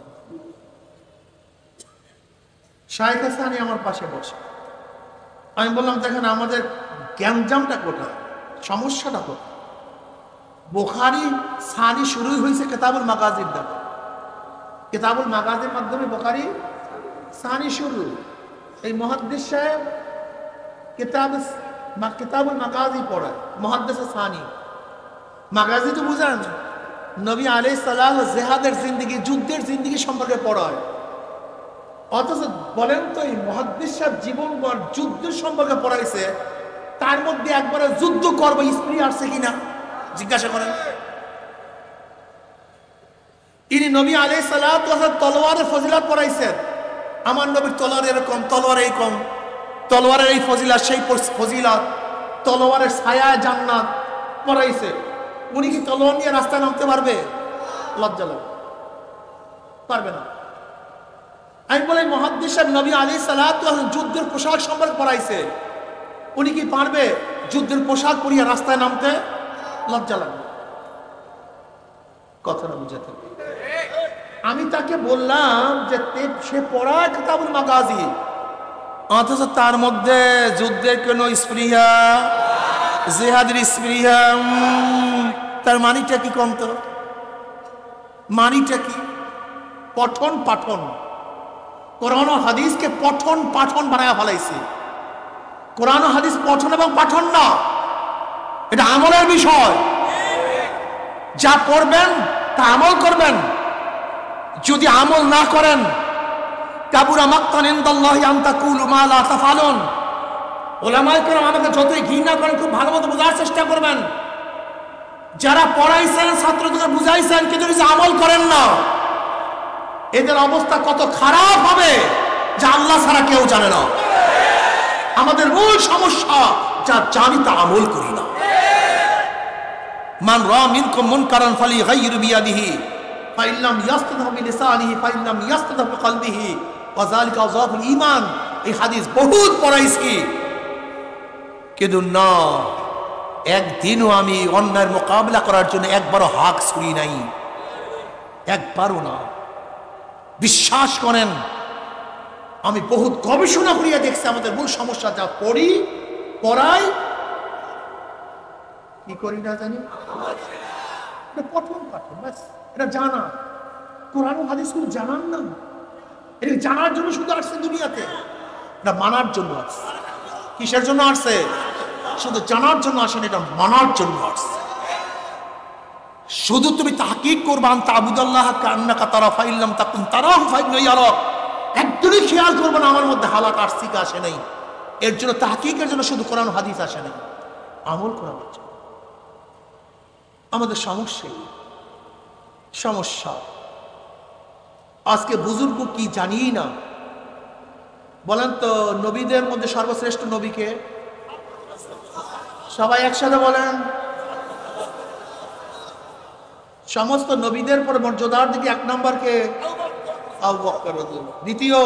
শাইখে সানি আমার পাশে বসে। আমি বললাম দেখেন আমাদের গ্যাঞ্জামটা কোথায়, সমস্যাটা কোথায়? বুখারী সানি শুরুই হয়েছে কিতাবুল মাগাজির দ্বারা। কিতাবুল মাগাজির মাধ্যমে বুখারী সানি শুরু। এই মুহাদ্দিস সাহেব কিতাবুল মাগাজি পড়ায়, মুহাদ্দিস সানি। মাগাজি তো বুঝেন, নবী আলাইহিস সালাম জিহাদের জিন্দেগি, যুদ্ধের জিন্দেগি সম্পর্কে পড়ায়। অথচ বলেন তো এই মুহাদ্দিস সাহেব জীবনভর যুদ্ধের সম্পর্কে পড়াইছে, তার মধ্যে একবারে যুদ্ধ করবো স্ত্রী আসছে কিনা জিজ্ঞাসা করেন। ইনি নবী আলাইহিস সালাতু ওয়াস সালাম তলোয়ারের ফজিলত পড়াইছেন। আমার নবীর তলোয়ার এরকম, তলোয়ার এইরকম, তলোয়ারের এই ফজিলত সেই ফজিলত, তলোয়ারের ছায়ায় জান্নাত পড়াইছে। উনি কি তলোয়ার নিয়ে রাস্তায় নামতে পারবে? লজ্জা লাগে, পারবে না। আমি বলি মুহাদ্দিস সাহেব নবী আলাইহিস সালাতু ওয়াস সালাম যুদ্ধের পোশাক সম্পর্কে পড়াইছে, উনি কি পারবে যুদ্ধের পোশাক পরিয়ে রাস্তায় নামতে? লজ্জা লাগবে। কথাটা বুঝাতে আমি তাকে বললাম যে সে পড়ায় কিতাবুল মাগাজি, অথচ তার মধ্যে যুদ্ধের কোন স্পৃহা, জিহাদের স্পৃহা। তার মানিটা কি কমত? মানিটা কি? পঠন পাঠন, কোরআন ও হাদিসকে পঠন পাঠন বানায় ফেলাইছে। কোরআন ও হাদিস পঠন এবং পাঠন না, এটা আমলের বিষয়। যা পড়বেন তা আমল করবেন। যদি আমল না করেন, কাবুরা মাকতান ইনদাল্লাহি আন তাকুলু মা লা তাফআলুন। উলামায়ে কেরাম আমাকে যতই ঘৃণা করেন, খুব ভালো মতো বোঝার চেষ্টা করবেন। যারা পড়াইছেন, ছাত্রদেরকে বুঝাইছেন, কিন্তু যদি আমল করেন না, এদের অবস্থা কত খারাপ হবে যা আল্লাহ ছাড়া কেউ জানে না। আমাদের মূল সমস্যা যা জানি তা আমল করি না। মান রা মিনকুম মুনকারান ফালিগাইয়িরু বিয়াদিহি ফাইন লাম ইয়াস্তাতিহ বিলিসানিহি ফাইন লাম ইয়াস্তাতিহ বিকলবিহি ওয়া যালিকা আযফুল ঈমান। এই হাদিস বহুত পড়াইছি, কিন্তু না একদিনও আমি অন্যায়ের মোকাবিলা করার জন্য একবারও হাক ছুরি নাই, একবারও না। বিশ্বাস করেন, আমি বহুত গবেষণা করিয়া দেখছি আমাদের মূল সমস্যা যা পড়ি, পড়াই, কি করি না জানি, পঠন পাঠন, ব্যাস এটা জানা। কোরআন হাদিস গুলো জানান না, এটা জানার জন্য শুধু আসছে দুনিয়াতে, এটা মানার জন্য আসছে। কিসের জন্য আসছে? শুধু জানার জন্য আসেন, এটা মানার জন্য আসছে। শুধু তুমি তাহকিক করবা আনতা আবুদাল্লাহ কান্নাকা তারা ফাইন লাম তাকুন তারাহু ফাইন্নাহু ইয়ারাক। একদমই খেয়াল করবো না আমার মধ্যে হালাত আসছে কি আসে নাই। এর জন্য তাহকিকের জন্য শুধু কোরআন হাদিস আসে নাই, আমল করার জন্য। আমাদের সমস্যা আজকে বুজুর্গ কি জানি না। বলেন তো নবীদের মধ্যে সর্বশ্রেষ্ঠ নবীকে? সবাই একসাথে বলেন। সমস্ত নবীদের পরে মর্যাদার দিকে 1 নম্বরকে আবু বকর রাদিয়াল্লাহু, দ্বিতীয়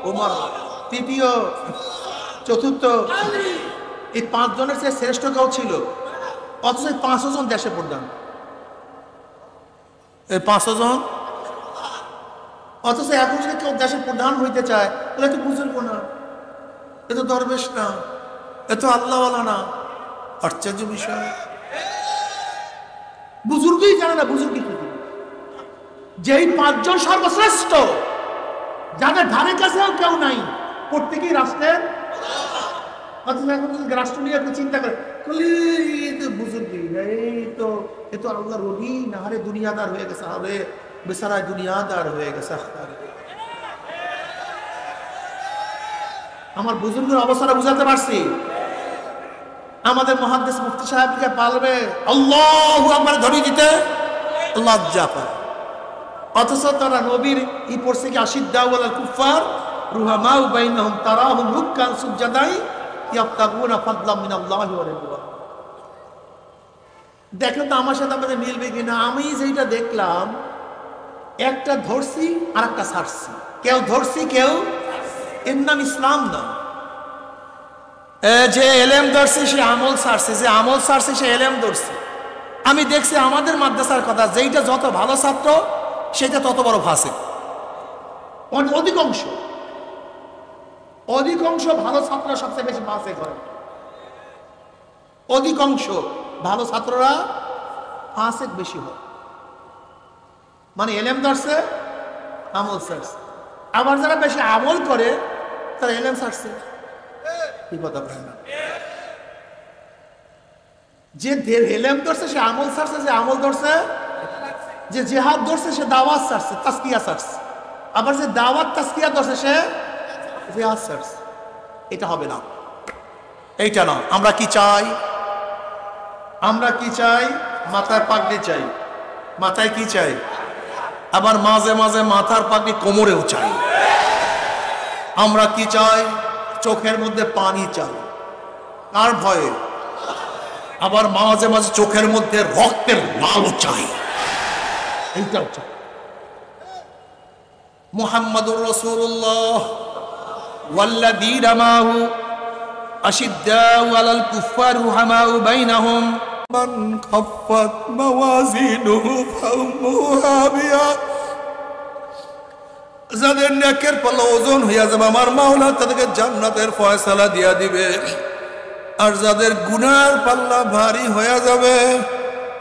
ওমর, তৃতীয়, চতুর্থ। এই 5 জনের চেয়ে শ্রেষ্ঠ কেউ ছিল? অথচ 500 জন দেশে প্রধান, এই 500 জন। অথচ এখন যদি কেউ দেশের প্রধান হইতে চায় তাহলে তো বুজুর্গ না, এ তো দরবেশ না, এ তো আল্লাহওয়ালা না। আশ্চর্য বিষয়, বুজুর্গই জানে না বুজুর্গ কি। যেই 5 জন সর্বশ্রেষ্ঠ, যাদের ধারে কাছেও কেউ নাই, প্রত্যেকেই রাষ্ট্রের। অথচ এখন যদি রাষ্ট্র নিয়ে একটু চিন্তা করে, বুজুর্গই এ তো আল্লাহর ওলি না, হারে দুনিয়াদার হয়ে গেছে, আরে বেচারা দুনিয়াদার হয়ে গেছে। আমার বুজুর্গের অবস্থাটা বুঝাতে পারছি? আমাদের মুহাদ্দিস মুফতি সাহেবকে পালবে আল্লাহু আকবার ধরে দিতে লজ্জা পায়। অথচ তারা নবীর ই পড়ছে কি আশিদ্দাউ আলাল কুফার রুহামাউ বাইনাহুম তারাহুম রুকআন সুজদাই ইয়াবতাগুনা ফাদলাম মিনাল্লাহি ওয়া রিদওয়ান। দেখো তো আমার সাথে আমাদের মিলবে কিনা। আমি যেটা দেখলাম, একটা ধরছি আর একটা ছাড়ছি, কেউ ধরছি কেউ, এর নাম ইসলাম না। যে এলেম ধরছে সে আমল ছাড়ছে, যে আমল ছাড়ছে সে এলেম ধরছে। আমি দেখছি আমাদের মাদ্রাসার কথা, যেইটা যত ভালো ছাত্র সেটা তত বড় ফাসিক। অধিকাংশ ভালো ছাত্ররা সবচেয়ে বেশি ফাসিক হয়। অধিকাংশ ভালো ছাত্ররা ফাসিক বেশি হয়। মানে এলেম ধরছে, আমল ছাড়ছে। আবার যারা বেশি আমল করে তারা এলেম ছাড়ছে। কি কথা বলেন না? যে এলেম ধরছে সে আমল ছাড়ছে, যে আমল ধরছে, যে জিহাদ ধরছে সে দাওয়াত ছাড়ছে, তাসকিয়া ছাড়ছে। আবার যে দাওয়াত তাসকিয়া ধরছে সে জিহাদ ছাড়ছে। এটা হবে না, এইটা না। আমরা কি চাই? আমরা কি চাই? মাথায় পাগড়ি চাই। মাথায় কি চাই? আবার মাঝে মাঝে মাথার পাগড়ি কোমরেও চাই। আমরা কি চাই? চোখের মধ্যে পানি চাই। কার ভয়ে? আবার মাঝে মাঝে চোখের মধ্যে রক্তের লাল চাই। এইটাও চাই। মুহাম্মাদুর রাসূলুল্লাহ ওয়াল্লাযীনা মাহু আশিদ্দাউ আলাল কুফফারি রুহামাউ বাইনাহুম মান খাফফাত মাওয়াজিনুহু ফাউম্মুহু হাবিয়া। যাদের নেকের পাল্লা ওজন হইয়া যাবে, আমার মাওলা তাদেরকে জান্নাতের ফয়সালা দিয়া দিবে। আর যাদের গুনার পাল্লা ভারী হয়ে যাবে,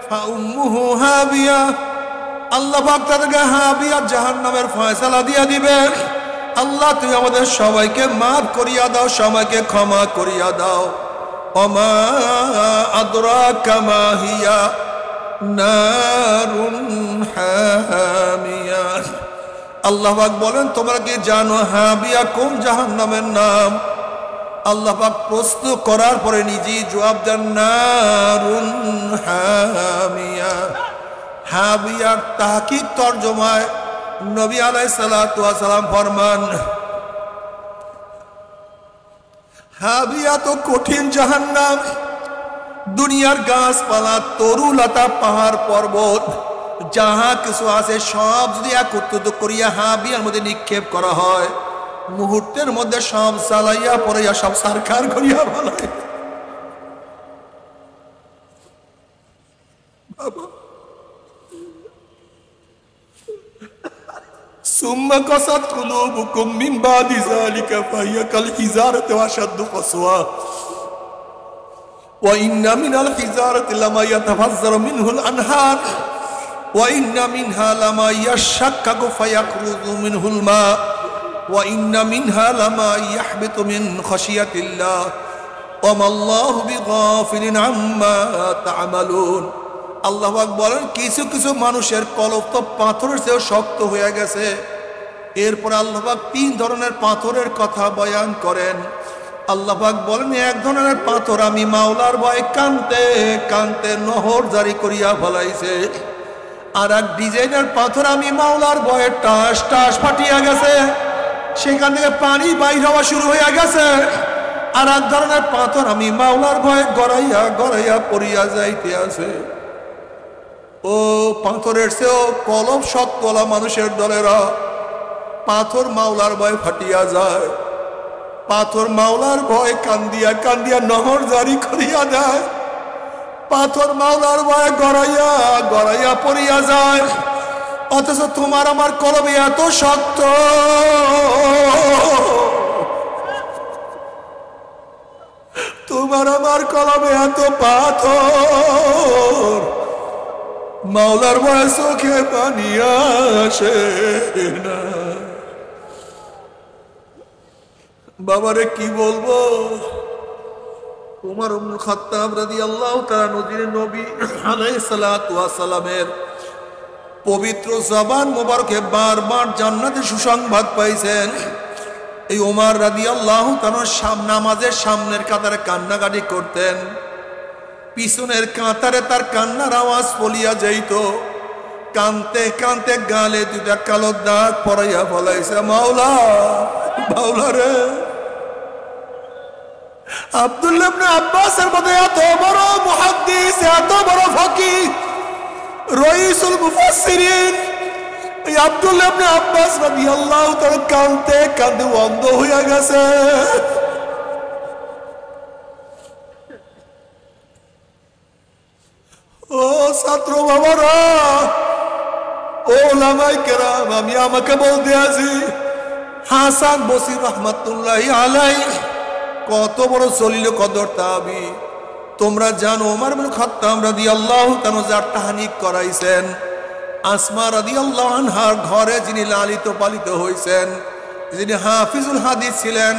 ফাউম্মুহু হাবিয়া, আল্লাহ পাক তাদেরকে হাবিয়া জাহান্নামের ফয়সালা দিয়া দিবে। আল্লাহ তুমি আমাদের সবাইকে মাফ করিয়া দাও, সবাইকে ক্ষমা করিয়া দাও। ওমা আদরাকা মা হিয়া নারুন হামিয়া। আল্লাহ পাক বলেন, তোমরা কি জানো হাবিয়া কোন জাহান্নামের নাম? আল্লাহ পাক প্রশ্ন করার পরে নিজেই জবাব দেন, নারুন হামিয়া। হাবিয়ার তাহকিক তরজমায় নবী আলাইহিস সালাতু ওয়াস সালাম ফরমান, হাবিয়া তো কঠিন জাহান্নাম। দুনিয়ার গাছপালা, তরুলতা, পাহাড় পর্বত যাহা কিছু আছে সব যদি একত্রিত করিয়া হাবিয়ার মধ্যে নিক্ষেপ করা হয়, মুহূর্তের মধ্যে সব জ্বালাইয়া পড়াইয়া সব সারখার করিয়া ফেলায়। সুম্মা কাসাত কুলুবুকুম মিন বাদি যালিকা ফাহিয়া কাল হিজারাতি ওয়া আশাদ্দু কাসওয়া ওয়া ইন্না মিনাল হিজারাতি লামা ইয়াতাফাজ্জারু মিনহুল আনহার ওয়া ইন্না মিনহা লামা ইয়াশাক্কাকু ফায়াখরুজু মিনহুল মা ওয়া ইন্না মিনহা লামা ইয়াহবিতু মিন খাশিয়াতিল্লাহ ওয়া মাল্লাহু বিগাফিলিন আম্মা তা'মালুন। আল্লাহ পাক বলেন, কিছু কিছু মানুষের কলব তো পাথরের চেয়েও শক্ত হয়ে গেছে। এরপর আল্লাহ পাক 3 ধরনের পাথরের কথা বয়ান করেন। আল্লাহ পাক বলেন এক ধরনের পাথর আমি মাওলার ভয়ে কানতে কানতে নহর জারি করিয়া ফলাইছে, আর এক ডিজাইনের পাথর আমি মাওলার ভয়ে টাস টাস ফাটিয়া গেছে, সেখান থেকে পানি বাইর হওয়া শুরু হয়ে গেছে। আর এক ধরনের পাথর আমি মাওলার ভয়ে গড়াইয়া গড়াইয়া পড়িয়া যাইতে আছে। ও পাথরের চেয়েও কলম সৎকলা মানুষের দলেরা, পাথর মাওলার ভয়ে ফাটিয়া যায়, পাথর মাওলার ভয় কান্দিয়া কান্দিয়া নহর জারি করিয়া দেয়, পাথর মাওলার ভয়ে গড়াইয়া গড়াইয়া পড়িয়া যায়। অথচ তোমার আমার কলমে এত শক্ত, তোমার আমার কলমে এত পাথর, মাওলার ভয়ে চোখে পানি আসে না। বাবারে কি বলবো, উমর ইবনে খাত্তাব রাদিয়াল্লাহু তাআলা নবী আলাইহিস সালাতু ওয়াস সালামের পবিত্র জবান মোবারকে বারবার জান্নাতের সুসংবাদ পাইছেন। এই উমর রাদিয়াল্লাহু তাআলা নামাজের সামনের কাতারে কান্নাকাটি করতেন, পিছনের কাতারে তার কান্নার আওয়াজ পলিয়া যাইত। কানতে কানতে গালে দুটা কালো দাগ পড়াইয়া ফলাইছে, মাওলা মাওলা রে। আব্দুল্লাহ ইবনে আব্বাসের মতো এত বড় মুহাদ্দিস, এত বড় ফাকিহ, রাইসুল মুফাসসিরিন, এই আব্দুল্লাহ ইবনে আব্বাস রাদিয়াল্লাহু তাআলা কানতে কানতে অন্ধ হয়ে গেছে। ও ছাত্র বাবারা, ও ওলামাই কেরাম, আমি আমাকে বলতে আছি, হাসান বসরি রাহমাতুল্লাহি আলাইহি কত বড় জলিল কদর তাবি। তোমরা জানো ওমর ইবনে খাত্তাব রাদিয়াল্লাহু তাআলা যার তাহনিক করাইছেন, আসমা রাদিয়াল্লাহু আনহার ঘরে যিনি লালিত পালিত হয়েছেন, যিনি হাফিজুল হাদিস ছিলেন,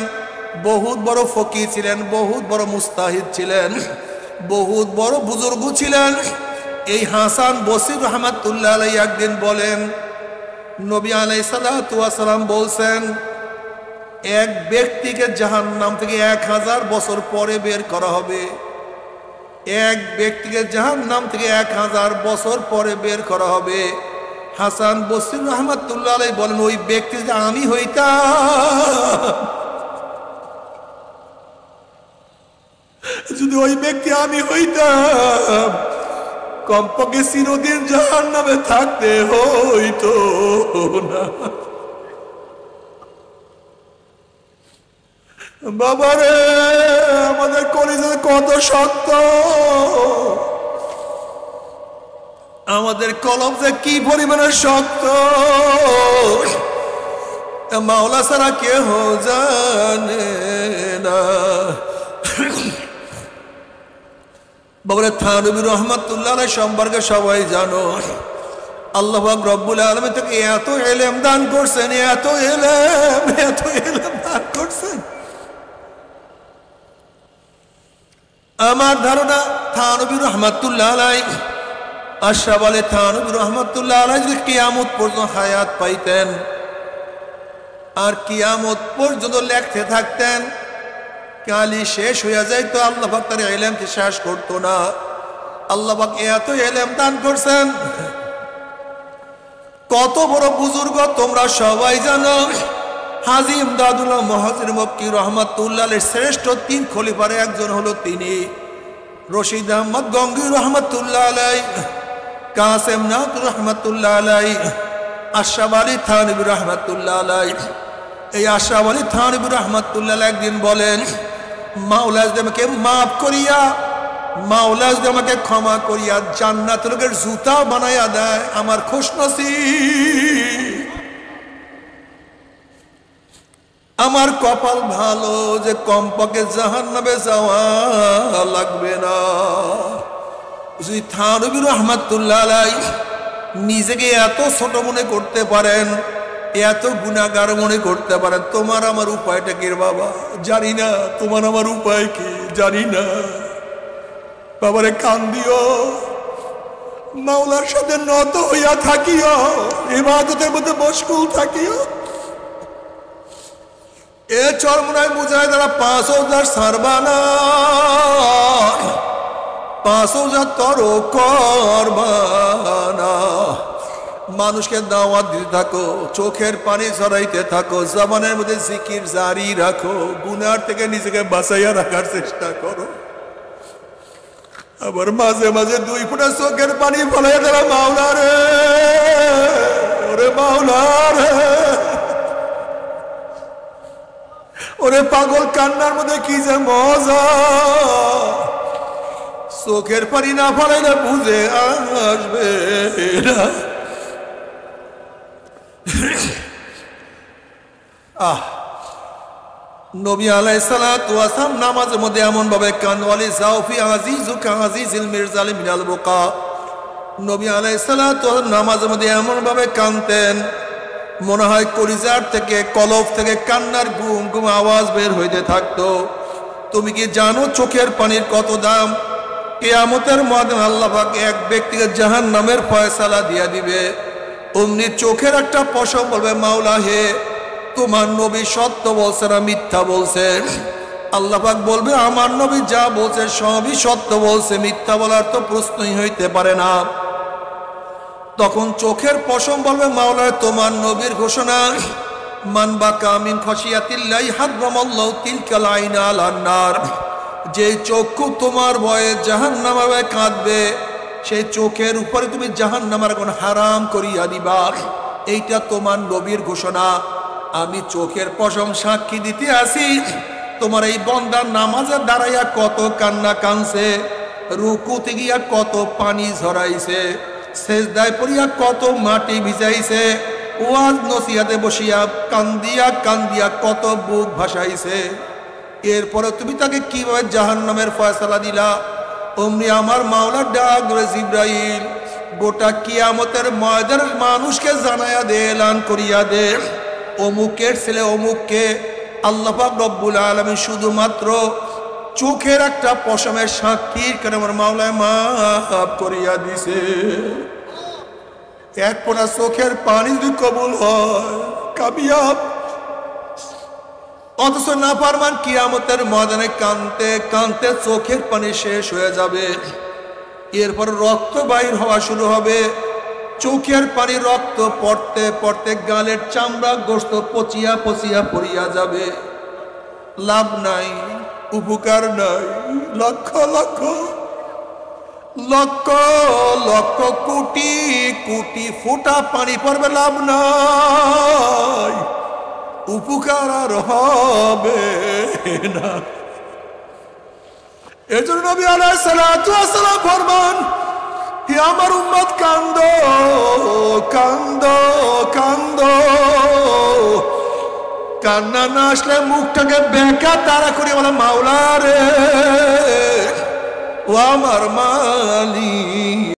বহুত বড় ফকিহ ছিলেন, বহুত বড় মুস্তাহিদ ছিলেন, বহুত বড় বুজুর্গ ছিলেন, এই হাসান বসরি রাহমাতুল্লাহি আলাইহি একদিন বলেন, নবী আলাইহিস সালাতু ওয়াস সালাম বলছেন, এক ব্যক্তিকে জাহান্নাম থেকে 1000 বছর পরে বের করা হবে। এক ব্যক্তিকে জাহান্নাম থেকে 1000 বছর পরে বের করা হবে। হাসান বসরি রাহমাতুল্লাহি আলাইহি বলেন, ওই ব্যক্তি যদি আমি হইতাম, যদি ওই ব্যক্তি আমি হইতাম, কমপক্ষে চিরদিন জাহান্নামে থাকতে হইতো না। বাবারে, আমাদের কলিজা কত শক্ত, আমাদের কলম যে কি পরিমাণে শক্ত, মাওলা ছাড়া কেহ জানে না। বাবারে, থানবী রহমাতুল্লাহ আলাইহি সম্পর্কে সবাই জানো, আল্লাহ পাক রব্বুল আলামিন থেকে এত ইলম দান করছেন, এত ইলম দান করছেন। আমার ধারণা থানবী রহমাতুল্লাহ আলাইহি, আশরাফ আলী থানবী রহমাতুল্লাহ আলাইহি যদি কিয়ামত পর্যন্ত হায়াত পাইতেন আর কিয়ামত পর্যন্ত লেখতে থাকতেন, কালি শেষ হইয়া যাইতো, আল্লাহ পাক তার ইলমকে শেষ করতো না। আল্লাহ পাক এত ইলম দান করছেন। কত বড় বুজুর্গ তোমরা সবাই জানো, হাজী ইমদাদুল্লাহ মুহাজির মক্কি রহমাতুল্লাহ আলাইহির শ্রেষ্ঠ 3 খলিফার একজন হলো তিনি। রশিদ আহমদ গঙ্গোহী রহমাতুল্লাহ আলাইহি, কাসেম নাথ রহমাতুল্লাহ আলাইহি, আশরাফ আলী থানবী রহমাতুল্লাহ আলাইহি। এই আশরাফ আলী থানবী রহমাতুল্লাহ আলাইহি একদিন বলেন, মাওলা যদি আমাকে মাফ করিয়া, মাওলা যদি আমাকে ক্ষমা করিয়া জান্নাতের লোকের জুতা বানাইয়া দেয়, আমার খুশনসিব, আমার কপাল ভালো যে কমপক্ষে জাহান্নামে যাওয়া লাগবে না। যদি থানবী রহমাতুল্লাহ আলাইহি নিজেকে এত ছোট মনে করতে পারেন, এত গুনাহগার মনে করতে পারেন, তোমার আমার উপায়টা কি বাবা? জানি না তোমার আমার উপায় কি, জানি না। বাবারে, কান্দিও, মাওলার সাথে নত হইয়া থাকিও, ইবাদতের মধ্যে মশগুল থাকিও। এ চরমনায় বুঝায় তারা 5,000 সারবানা, 5,000 তর করবানা। মানুষকে দাওয়াত দিতে থাকো, চোখের পানি ঝরাইতে থাকো, জবানের মধ্যে জিকির জারি রাখো, গুনার থেকে নিজেকে বাঁচাইয়া রাখার চেষ্টা করো। আবার মাঝে মাঝে 2 ফোঁটা চোখের পানি ফলাইয়া দিলাম, মাওলা রে, ওরে মাওলা রে, ওরে পাগল কান্নার মধ্যে কি যে মজা, চোখের পানি না ফলাইলে বুঝে আসবে না। নবী আলাইহিস সালাতু ওয়াস সালাম নামাজের মধ্যে এমন ভাবে কানওয়ালি জাওফি আজিজুকা আজিজিল মিরজাল মিনাল বুকা। নবী আলাইহিস সালাতু ওয়াস সালাম নামাজের মধ্যে এমন ভাবে কাঁদতেন, মনে হয় কলিজার থেকে, কলব থেকে কান্নার গুম গুম আওয়াজ বের হইতে থাকতো। তুমি কি জানো চোখের পানির কত দাম? কিয়ামতের ময়দানে আল্লাহ পাক এক ব্যক্তিকে জাহান্নামের ফয়সালা দিয়া দিবে। অমনি চোখের একটা পশম বলবে, মাওলা হে, তোমার নবী সত্য বলছে না মিথ্যা বলছে? আল্লাহ পাক বলবে, আমার নবী যা বলছে সবই সত্য বলছে, মিথ্যা বলার তো প্রশ্নই হইতে পারে না। তখন চোখের পশম বলবে, মাওলা তোমার নবীর ঘোষণা, মান বাকা মিন খাশিয়াতিল্লাহি হারামাল্লাহু তিলকাল আইনা আলান নার। যে চক্ষু তোমার ভয়ে জাহান্নামে কাঁদবে, সেই চোখের উপরে তুমি জাহান্নামের আগুন হারাম করিয়া দিবা। এইটা তোমার নবীর ঘোষণা। আমি চোখের পশম সাক্ষী দিতে আসি, তোমার এই বন্দার নামাজে দাঁড়াইয়া কত কান্না কানছে, রুকুতে গিয়া কত পানি ঝরাইছে, সেজদায় পড়িয়া কত মাটি ভিজাইছে, ওয়াজ নসিহাতে বসিয়া কান্দিয়া কান্দিয়া কত বুক ভাসাইছে। এরপরে তুমি তাকে কিভাবে জাহান্নামের ফয়সালা দিলা? অমনি আমার মাওলা ডাক ধরে, জিবরাইল, গোটা কিয়ামতের ময়দানের মানুষকে জানায়া দে, এলান করিয়া দে, অমুকের ছেলে অমুককে আল্লাহ পাক রব্বুল আলামিন শুধুমাত্র চোখের একটা পশমের সাক্ষীর কারণে আমার মাওলায় মাফ করিয়া দিছে। এক ফোঁটা চোখের পানি যদি কবুল হয়, কামিয়াব। অথচ নাফরমান কিয়ামতের ময়দানে কাঁদতে কাঁদতে চোখের পানি শেষ হয়ে যাবে। এরপর রক্ত বাইর হওয়া শুরু হবে। চোখের পানি রক্ত পড়তে পড়তে গালের চামড়া গোস্ত পচিয়া পচিয়া পড়িয়া যাবে। লাভ নাই, উপকার নাই। লক্ষ লক্ষ লক্ষ লক্ষ কোটি কোটি ফোঁটা পানি পড়বে, লাভ নাই, উপকার আর হবে না। এজন্য নবী আলাইহিস সালাতু ওয়াস সালাম ফরমান, হে আমার উম্মত, কান্দো কান্দো কান্দো। কান্না না আসলে মুখটাকে বেঁকা তারা করে বলে, মাওলা রে, ও আমার মালিক।